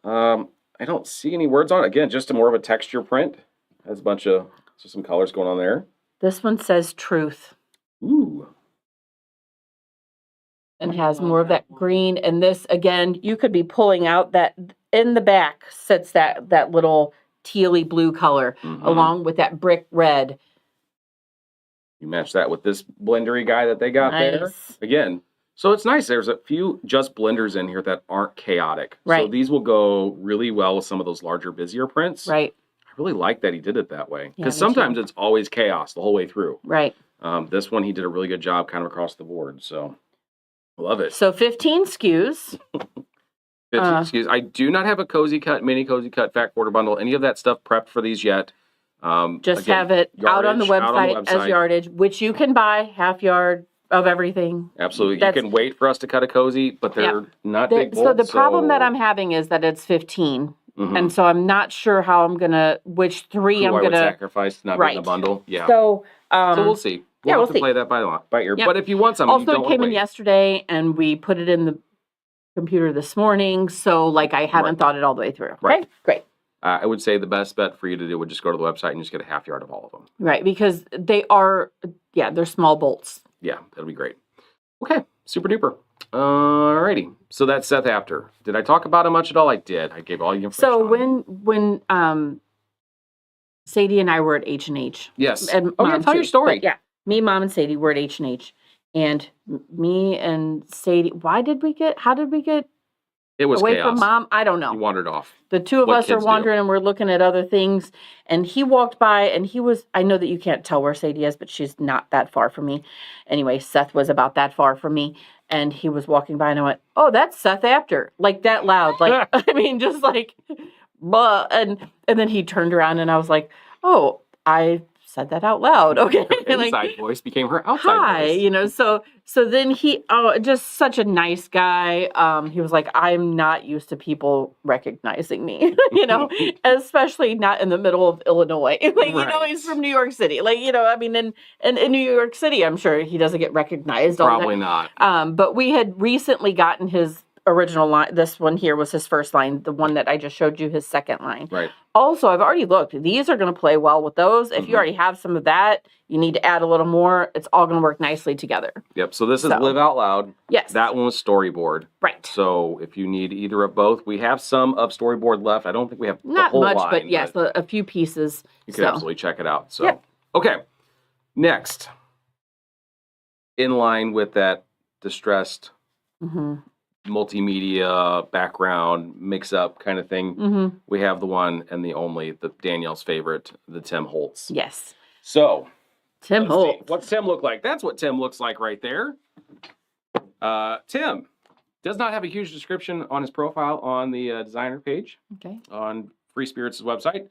I don't see any words on it. Again, just more of a texture print. Has a bunch of just some colors going on there. This one says truth Ooh, and has more of that green. And this again, you could be pulling out that in the back sits that little tealy blue color mhm. along with that brick red. You match that with this blendery guy that they got there. Nice. Again, so it's nice. There's a few just blenders in here that aren't chaotic. So Right. these will go really well with some of those larger, busier prints. Right. I really like that he did it that way. Yeah, Because me sometimes too. it's always chaos the whole way through. Right. This one, he did a really good job kind of across the board. So, love it. So 15 SKUs. 15 SKUs. I do not have a cozy cut, mini cozy cut, fat quarter bundle, any of that stuff prepped for these yet. Just Again, have it out on the yardage, out on the website as website. yardage, which you can buy half yard of everything. Absolutely. That's- You can wait for us to cut a cozy, but they're not big bolts. So the problem that I'm having is that it's 15. Mhm. And so I'm not sure how I'm going to, which three Who I'm I would going to. sacrifice to not be in Right. the bundle. Yeah. So, So we'll see. yeah, We'll we'll have to see. play that by ear. Yep. But if you want something, you also, don't it came wanna in wait. yesterday and we put it in the computer this morning. So, like, I haven't Right. thought it all the way through. Okay. Right. Great. I would say the best bet for you to do would just go to the website and just get a half yard of all of them. Right. Because they are, they're small bolts. Yeah, that'll be great. Okay, super duper. Alrighty. So that's Seth After. Did I talk about him much at all? I did. I gave all you information. So on him. when Sadie and I were at H&H. Yes. And Oh, yeah, Mom tell your too. story. But yeah, me, Mom, and Sadie were at H&H. And me and Sadie, how did we get It was away chaos. from Mom? I don't He know. wandered off. The two of What us are kids do. wandering and we're looking at other things. And he walked by and I know that you can't tell where Sadie is, but she's not that far from me. Anyway, Seth was about that far from me. And he was walking by and I went, oh, that's Seth After. Like that loud. Like, I mean, just like, blah. And then he turned around and I was like, oh, I said that out loud. Okay. Her Like, inside voice became her outside hi, voice. so then just such a nice guy. He was like, I'm not used to people recognizing me, especially not in the middle of Illinois. Like, Right. he's from New York City. Like, I mean, in New York City, I'm sure he doesn't get recognized all the Probably time. not. But we had recently gotten his original line. This one here was his first line. The one that I just showed you, his second line. Right. Also, I've already looked. These are going to play well with those. If you already have some of that, you need to add a little more. It's all going to work nicely together. Yep. So this is Live Out Loud. Yes. That one was storyboard. Right. So if you need either of both, we have some of storyboard left. I don't think we have the Not whole much, line, but yes, a few pieces. you can absolutely check it out. So, Yep. Okay. Next, in line with that distressed multimedia background mix-up kind of thing, we have the one and the only, the Danielle's favorite, the Tim Holtz. Yes. So, Tim let's see. Holtz. What's Tim look like? That's what Tim looks like right there. Tim does not have a huge description on his profile on the designer page Okay. on Free Spirits' website.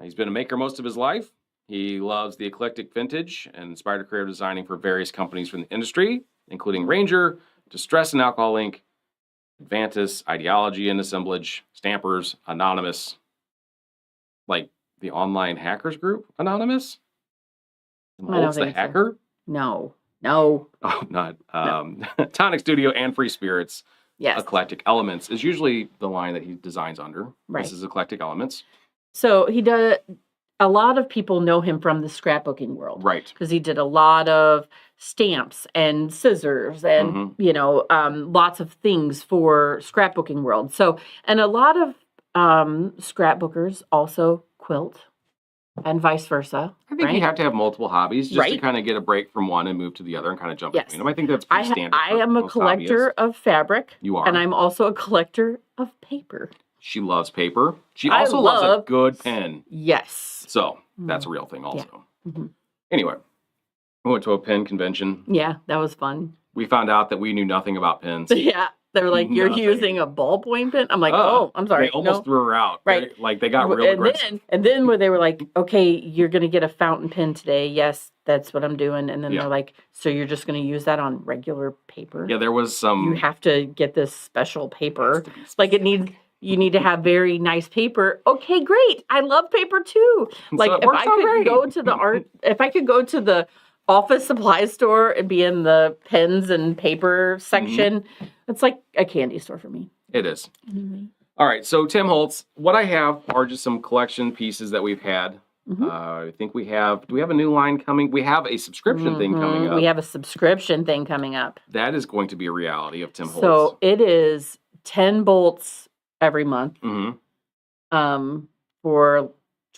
He's been a maker most of his life. He loves the eclectic vintage and inspired a career of designing for various companies from the industry, including Ranger, Distress and Alcohol Inc., Advantis, Ideology and Assemblage, Stampers, Anonymous, like the online hackers group, Anonymous? I don't the think so. hacker? No. Oh, not. Tonic Studio and Free Spirits. Yes. Eclectic Elements is usually the line that he designs under. Right. This is Eclectic Elements. So he does. A lot of people know him from the scrapbooking world. Right. Because he did a lot of stamps and scissors and, lots of things for scrapbooking world. So, and a lot of scrapbookers also quilt and vice versa. I think you have to have multiple hobbies just to Right. kind of get a break from one and move to the other and kind of jump Yes. between them. I think that's pretty standard. I for am a most collector hobbyists. of fabric. You are. And I'm also a collector of paper. She loves paper. She I also loves a love- good pen. Yes. So that's a real thing also. Mhm. Anyway, we went to a pen convention. Yeah, that was fun. We found out that we knew nothing about pens. Yeah. They were like, you're Nothing. using a ballpoint pen? I'm like, oh, I'm sorry. They almost threw her out. Right. They got real aggressive. And then when they were like, okay, you're going to get a fountain pen today. Yes, that's what I'm doing. And then Yeah. they're like, so you're just going to use that on regular paper? Yeah, there was some. You have to get this special paper. Like you need to have very nice paper. Okay, great. I love paper too. Like it if works I out could great. go to if I could go to the office supply store and be in the pens and paper section, it's like a candy store for me. It is. Anyway. All right, so Tim Holtz, what I have are just some collection pieces that we've had. I think do we have a new line coming? We have a subscription thing coming up. We have a subscription thing coming up. That is going to be a reality of Tim Holtz. So it is 10 bolts every month for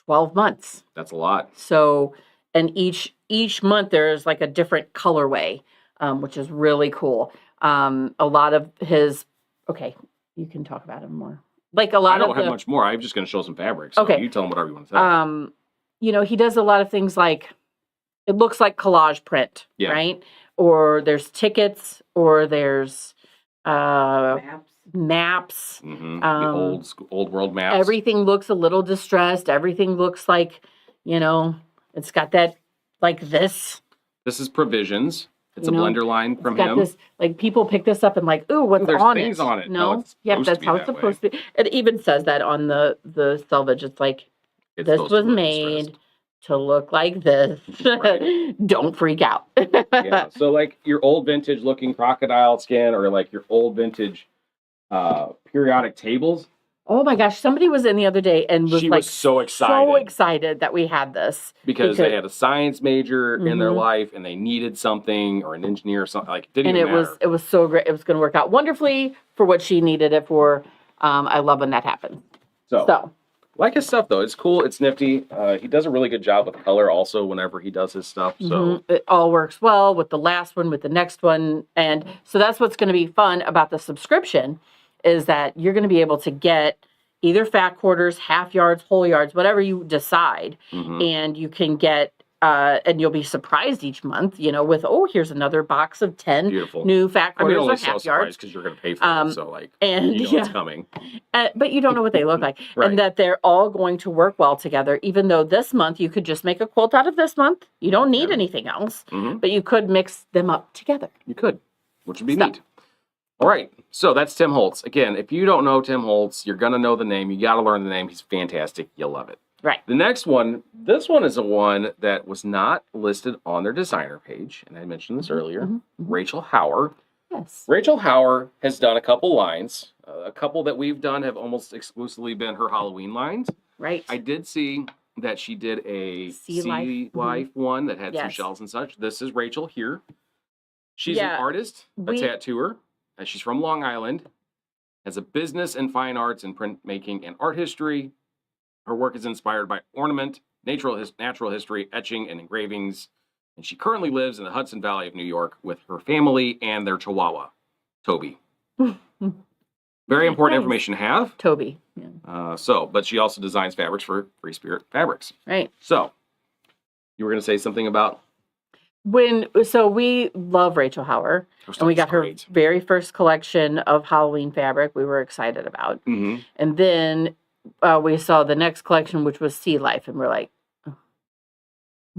12 months. That's a lot. So, and each month there's like a different colorway, which is really cool. A lot of his, okay, you can talk about him more. Like a lot I of don't have much more. I'm just going to show some fabrics. So Okay. you tell them whatever you want to say. he does a lot of things like, it looks like collage print, Yeah. right? Or there's tickets, or there's maps. The old world maps. Everything looks a little distressed. Everything looks like, it's got that, like this. This is Provisions. It's a You know, blender line from It's got him. this, like people pick this up and like, ooh, what's There's on things it? on it. No, No, it's yep, supposed to that's be how that it's supposed to be. It even says that on the selvage. It's like, It's this supposed to was look made distressed. to look like this. Right. Don't freak out. Yeah. So like your old vintage looking crocodile skin or like your old vintage periodic tables. Oh my gosh, somebody was in the other day and was She like was so excited. so excited that we had this. Because they had a science major in their Mhm. life and they needed something or an engineer or something. Like it didn't And even it matter. was so great. It was going to work out wonderfully for what she needed it for. I love when that happens. So like his stuff though. It's cool. It's nifty. He does a really good job with color also whenever he does his stuff. So it all works well with the last one, with the next one. And so that's what's going to be fun about the subscription is that you're going to be able to get either fat quarters, half yards, whole yards, whatever you decide. mhm. And you can get and you'll be surprised each month, with, here's another box of 10 Beautiful. new fat I mean, quarters only or so half yards. surprised because you're going to pay for it. So, like, and you know it's coming. But you don't know what they look like. Right. And that they're all going to work well together, even though this month you could just make a quilt out of this month. You don't need anything else, but you could mix them up together. You could, which would be neat. All right, so that's Tim Holtz. Again, if you don't know Tim Holtz, you're going to know the name. You got to learn the name. He's fantastic. You'll love it. Right. The next one, this one is a one that was not listed on their designer page, and I mentioned this earlier. Rachel Hauer. Yes. Rachel Hauer has done a couple lines. A couple that we've done have almost exclusively been her Halloween lines. Right. I did see that she did a Sea life one that had some Yes. shells and such. This is Rachel here. She's Yeah, an artist, a tattooer, and she's from Long Island. Has a business in fine arts and printmaking and art history. Her work is inspired by ornament, natural history, etching, and engravings. And she currently lives in the Hudson Valley of New York with her family and their chihuahua, Toby. Very important Nice. information to have. Toby. Yeah. But she also designs fabrics for Free Spirit Fabrics. Right. So, you were going to say something about? So we love Rachel Hauer, and we got her very first collection of Halloween fabric we were excited about. Mm-hmm. And then we saw the next collection, which was Sea Life, and we're like,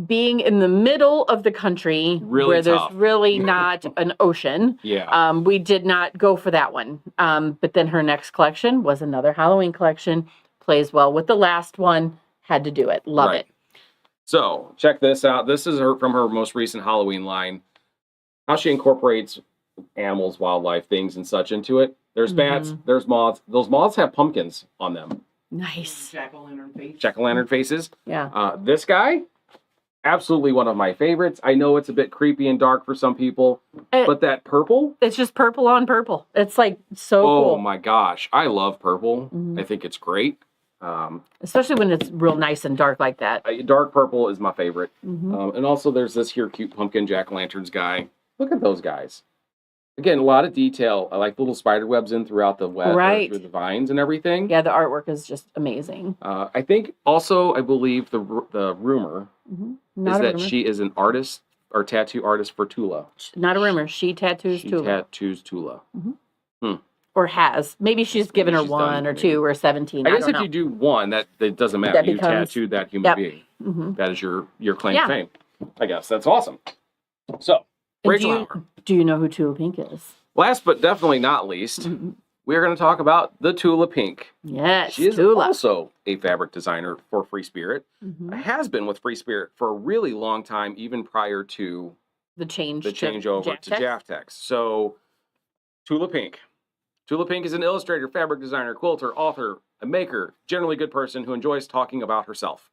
being in the middle of the country where tough. there's really not an ocean. Yeah. We did not go for that one. But then her next collection was another Halloween collection. Plays well with the last one. Had to do it. Love it. So check this out. This is from her most recent Halloween line. How she incorporates animals, wildlife, things, and such into it. There's bats. There's moths. Those moths have pumpkins on them. Nice. Jack-o'-lantern face. Jack-o'-lantern faces. Yeah. This guy, absolutely one of my favorites. I know it's a bit creepy and dark for some people, but that purple. It's just purple on purple. It's like so cool. Oh my gosh. I love purple. I think it's great. Especially when it's real nice and dark like that. Dark purple is my favorite. And also there's this here cute pumpkin jack-o'-lanterns guy. Look at those guys. Again, a lot of detail. I like little spider webs in throughout the web, through the vines and everything. Yeah, the artwork is just amazing. I think also, I believe the rumor is that she is an artist or tattoo artist for Tula. Not a rumor. She tattoos Tula. She tattoos Tula. Or has. Maybe she's given her one or two or 17. I guess if know. you do one, that doesn't matter. You tattooed that human being. That is your claim to fame. I guess that's awesome. So, Rachel Hauer. Do you know who Tula Pink is? Last but definitely not least, we're going to talk about the Tula Pink. Yes, she is Tula. Also a fabric designer for Free Spirit. Has been with Free Spirit for a really long time, even prior to the changeover to Jaftex. So, Tula Pink. Tula Pink is an illustrator, fabric designer, quilter, author, a maker, generally good person who enjoys talking about herself.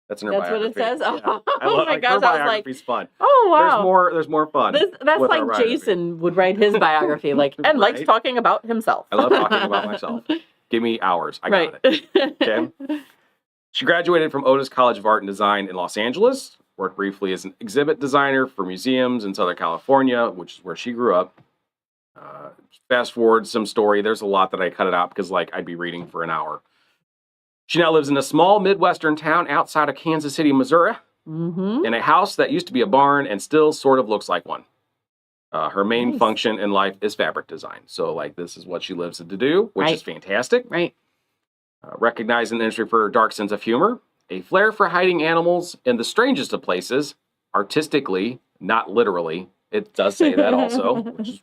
That's in her biography. What it says? Yeah. Oh my gosh, her I was biography's fun. Oh wow. There's more fun. That's like Jason would write his biography, and likes talking about himself. I love talking about myself. Give me hours. I got it. Okay. She graduated from Otis College of Art and Design in Los Angeles. Worked briefly as an exhibit designer for museums in Southern California, which is where she grew up. Fast forward some story. There's a lot that I cut it out because I'd be reading for an hour. She now lives in a small Midwestern town outside of Kansas City, Missouri, in a house that used to be a barn and still sort of looks like one. Her main function in life is fabric design. So, this is what she lives to do, which is fantastic. Right. Recognized in the industry for her dark sense of humor, a flair for hiding animals in the strangest of places, artistically, not literally. It does say that also, which is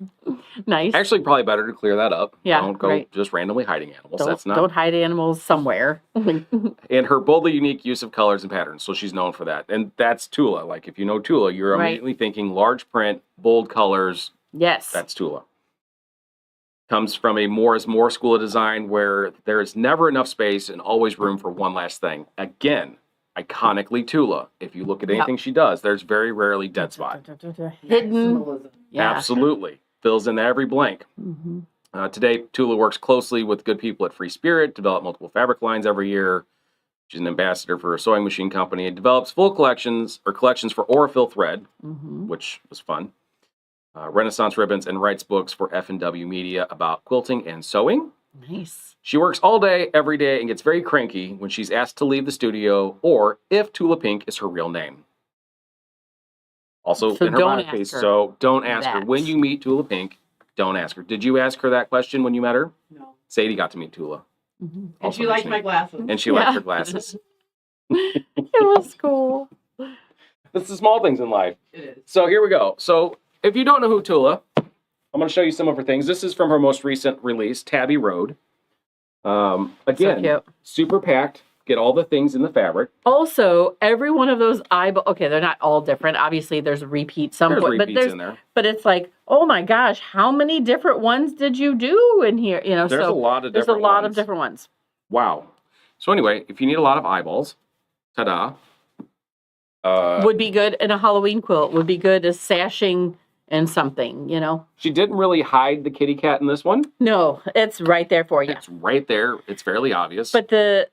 nice. Actually, probably better to clear that up. Yeah, don't go just randomly hiding animals. Don't hide animals somewhere. And her boldly unique use of colors and patterns. So she's known for that. And that's Tula. If you know Tula, you're immediately thinking large print, bold colors. Yes. That's Tula. Comes from a more is more school of design where there is never enough space and always room for one last thing. Again, iconically Tula. If you look at anything she does, there's very rarely dead spot. Hidden. Yeah. Absolutely. Fills in every blank. Today, Tula works closely with good people at Free Spirit, develop multiple fabric lines every year. She's an ambassador for a sewing machine company. It develops full collections for Aurifil thread, which was fun. Renaissance ribbons and writes books for F&W Media about quilting and sewing. Nice. She works all day, every day, and gets very cranky when she's asked to leave the studio or if Tula Pink is her real name. Also, So in her don't biography, ask her so don't ask her. that. When you meet Tula Pink, don't ask her. Did you ask her that question when you met her? No. Sadie got to meet Tula. Mhm. And Also she liked mentioning- my glasses. And she Yeah. liked her glasses. It was cool. It's the small things in life. It is. So here we go. So if you don't know who Tula, I'm going to show you some of her things. This is from her most recent release, Tabby Road. Again, cute. super packed. Get all the things in the fabric. Also, every one of those eyeball. Okay, they're not all different. Obviously, there's a repeat some There's point, but repeats in there. but it's like, oh my gosh, how many different ones did you do in here? You know, There's so a lot of there's different a lot ones. of different ones. Wow. So anyway, if you need a lot of eyeballs, ta-da. Would be good in a Halloween quilt. Would be good as sashing and something. You know. She didn't really hide the kitty cat in this one. No, it's right there for you. It's right there. It's fairly obvious. But the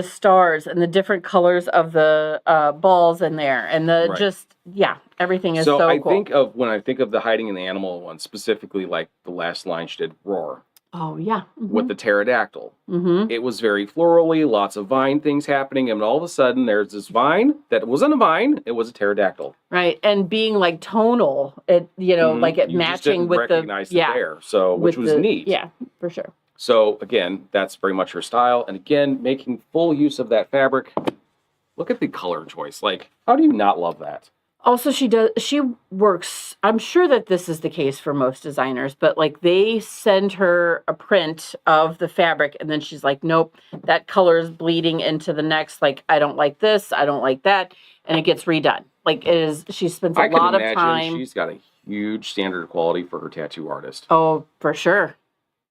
stars and the different colors of the balls in there, and the Right. everything is so I cool. think of when I think of the hiding in the animal one, specifically like the last line she did, roar, Oh yeah. with the pterodactyl. Mm-hmm. It was very florally, lots of vine things happening, and all of a sudden there's this vine that wasn't a vine, it was a pterodactyl. Right, and being like tonal, it Mhm. like it You just matching didn't with recognize the it there, so which with was the- neat. Yeah, for sure. So again, that's very much her style, and again, making full use of that fabric. Look at the color choice. Like, how do you not love that? Also, she works. I'm sure that this is the case for most designers, but like they send her a print of the fabric, and then she's like, "Nope, that color is bleeding into the next. Like, I don't like this. I don't like that," and it gets redone. Like, it is. She spends a I can lot of imagine time. she's got a huge standard of quality for her tattoo artist. Oh, for sure.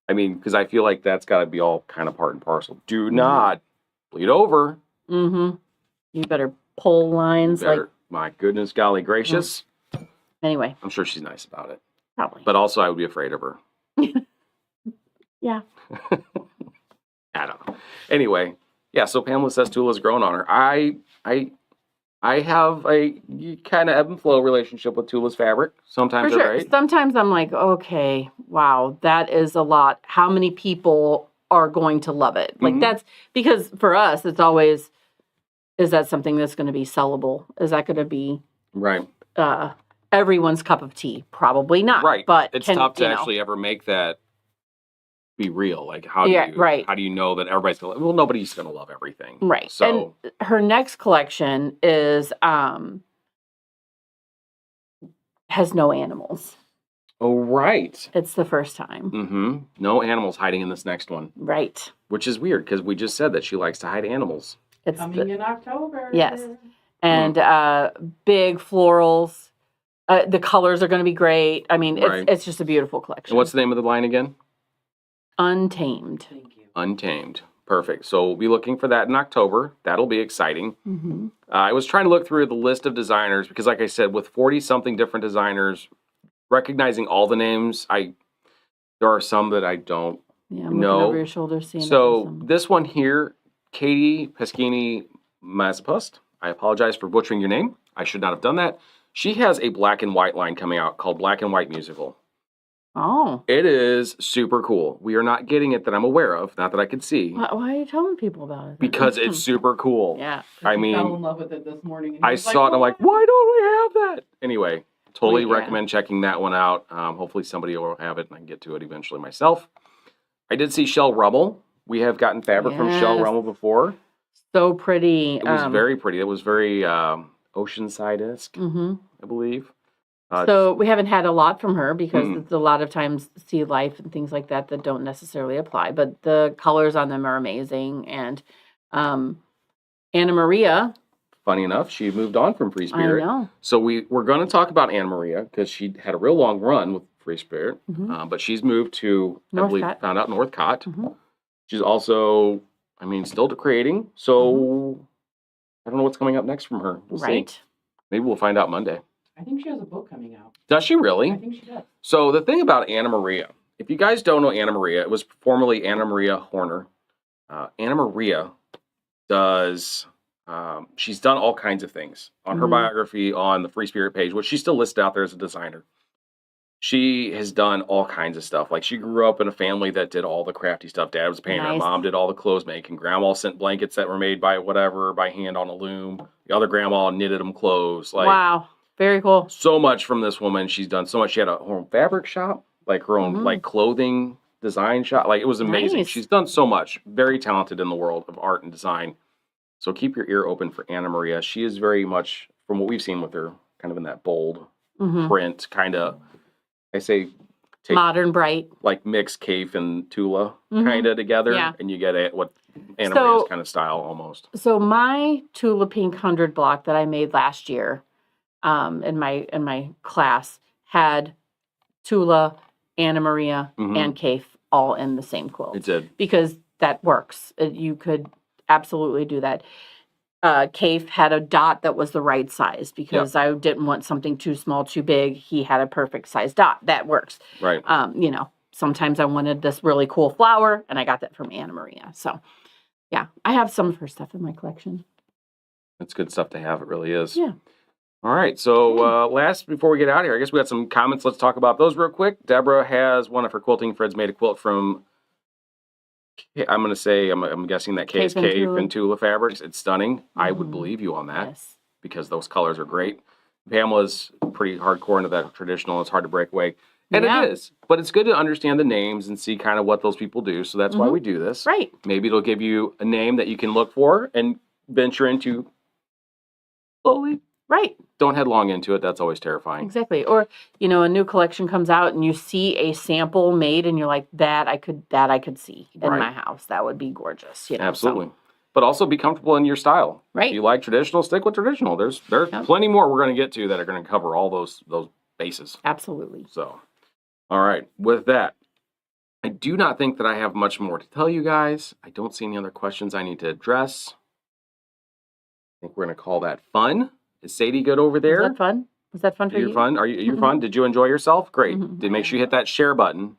I mean, because I feel like that's got to be all kind of part and parcel. Do not bleed over. Mm-hmm. You better pull lines. Better. My goodness, golly gracious. Anyway, I'm sure she's nice about it. probably. But also, I would be afraid of her. Yeah. I don't know. Anyway, yeah, so Pamela says Tula's grown on her. I have a kind of ebb and flow relationship with Tula's fabric. Sometimes For they're sure. great. Sometimes I'm like, okay, wow, that is a lot. How many people are going to love it? Like, Mhm. that's because for us, it's always, is that something that's going to be sellable? Is that going to be Right. everyone's cup of tea? Probably not. Right. But It's can, tough to you know, actually ever make that be real. Like, how do Yeah, you right. how do you know that everybody's gonna well, nobody's gonna love everything. Right. So And her next collection is has no animals. oh right. It's the first time. Mm-hmm. No animals hiding in this next one. Right. Which is weird because we just said that she likes to hide animals. It's Coming in October. Yes. and big florals. The colors are going to be great. I mean, Right. it's just a beautiful collection. And what's the name of the line again? Untamed? Thank you. Untamed. Perfect. So we'll be looking for that in October. That'll be exciting. Mm-hmm. I was trying to look through the list of designers because, like I said, with 40-something different designers, recognizing all the names, there are some that I don't. Yeah, I'm No. looking over your shoulder, seeing. if So there's some- this one here, Katie Peschini Mazapust. I apologize for butchering your name. I should not have done that. She has a black and white line coming out called Black and White Musical. Oh, It is super cool. We are not getting it that I'm aware of, not that I could see, why are you telling people about it? because it's super cool. Yeah. I He mean, fell in love with it this morning. And he I was like, saw it and I'm like, "What?" why don't we have that? Anyway, totally Yeah. recommend checking that one out. Hopefully somebody will have it and I can get to it eventually myself. I did see Shell Rummel. We have gotten fabric from Shell Yes. Rummel before. So pretty. It was very pretty. It was very Oceanside-esque, Mm-hmm. I believe. So we haven't had a lot from her because Mm. it's a lot of times sea life and things like that that don't necessarily apply. But the colors on them are amazing. And Anna Maria, Funny enough, she moved on from Free I Spirit. know. So we're going to talk about Anna Maria because she had a real long run with Free Spirit, Mhm. but she's moved to, I believe, Northcott. found out Northcott. Mhm. She's also, I mean, still creating. So I don't know what's coming up next from her. We'll see. Right. Maybe we'll find out Monday. I think she has a book coming out. Does she I really? think she does. So the thing about Anna Maria, if you guys don't know Anna Maria, it was formerly Anna Maria Horner. Anna Maria does, she's done all kinds of things on her Mhm. biography on the Free Spirit page, which she's still listed out there as a designer. She has done all kinds of stuff. Like she grew up in a family that did all the crafty stuff. Dad was a painter. Nice. Mom did all the clothes making. Grandma sent blankets that were made by hand on a loom. The other grandma knitted them clothes. Like wow. Very cool. so much from this woman. She's done so much. She had her own fabric shop, like her own like clothing design shop. Like it was amazing. Nice. She's done so much. Very talented in the world of art and design. So keep your ear open for Anna Maria. She is very much, from what we've seen with her, kind of in that bold print, kind of, I say, take Modern, bright. like mix Cave and Tula kind of together, Yeah. and you get what Anna So- Maria's kind of style almost. So my Tula Pink 100 block that I made last year in my class had Tula, Anna Maria, and Cave all in the same quilt. It did. Because that works. You could absolutely do that. Cave had a dot that was the right size because I didn't want something too small, too big. He had a perfect size dot. That works. Right. You know, sometimes I wanted this really cool flower, and I got that from Anna Maria. So, yeah, I have some of her stuff in my collection. It's good stuff to have. It really is. Yeah. All right. So last, before we get out of here, I guess we got some comments. Let's talk about those real quick. Deborah has one of her quilting friends made a quilt from, I'm going to say, I'm guessing that Cave and Tula fabrics. It's stunning. I would believe you on that because those colors are great. Pamela's pretty hardcore into that traditional. It's hard to break away. And it is. But it's good to understand the names and see kind of what those people do. So that's why we do this. Right. Maybe it'll give you a name that you can look for and venture into slowly. Right. Don't headlong into it. That's always terrifying. Exactly. Or, you know, a new collection comes out and you see a sample made and you're like, that I could see in my house. That would be gorgeous. You know, absolutely. But also be comfortable in your style. Right. If you like traditional, stick with traditional. There's plenty more we're going to get to that are going to cover all those bases. Absolutely. So, all right. With that, I do not think that I have much more to tell you guys. I don't see any other questions I need to address. I think we're going to call that fun. Is Sadie good over there? Was that fun? Was that fun for you? You're fun? Are you fun? Did you enjoy yourself? Great. Did make sure you hit that share button.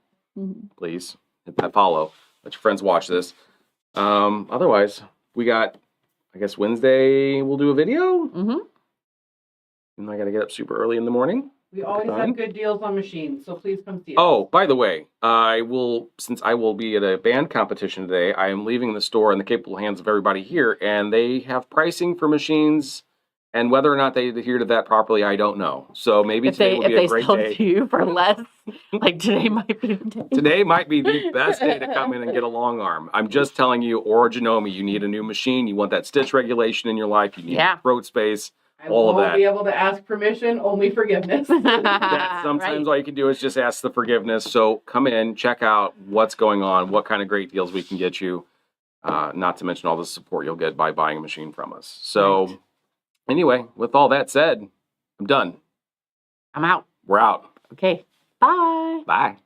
Please. Hit that follow. Let your friends watch this. Otherwise, we got, I guess Wednesday we'll do a video. And I got to get up super early in the morning. We always have good deals on machines, so please come see us. Oh, by the way, since I will be at a band competition today, I am leaving the store in the capable hands of everybody here, and they have pricing for machines. And whether or not they adhere to that properly, I don't know. So maybe today will be a great day. If they sell to you for less, like today might be the day. Today might be the best day to come in and get a long arm. I'm just telling you, or Janome, you need a new machine. You want that stitch regulation in your life. You need throat space, all of that. I won't be able to ask permission, only forgiveness. Sometimes all you can do is just ask the forgiveness. So come in, check out what's going on, what kind of great deals we can get you. Not to mention all the support you'll get by buying a machine from us. So... Anyway, with all that said, I'm done. I'm out. We're out. Okay. Bye. Bye.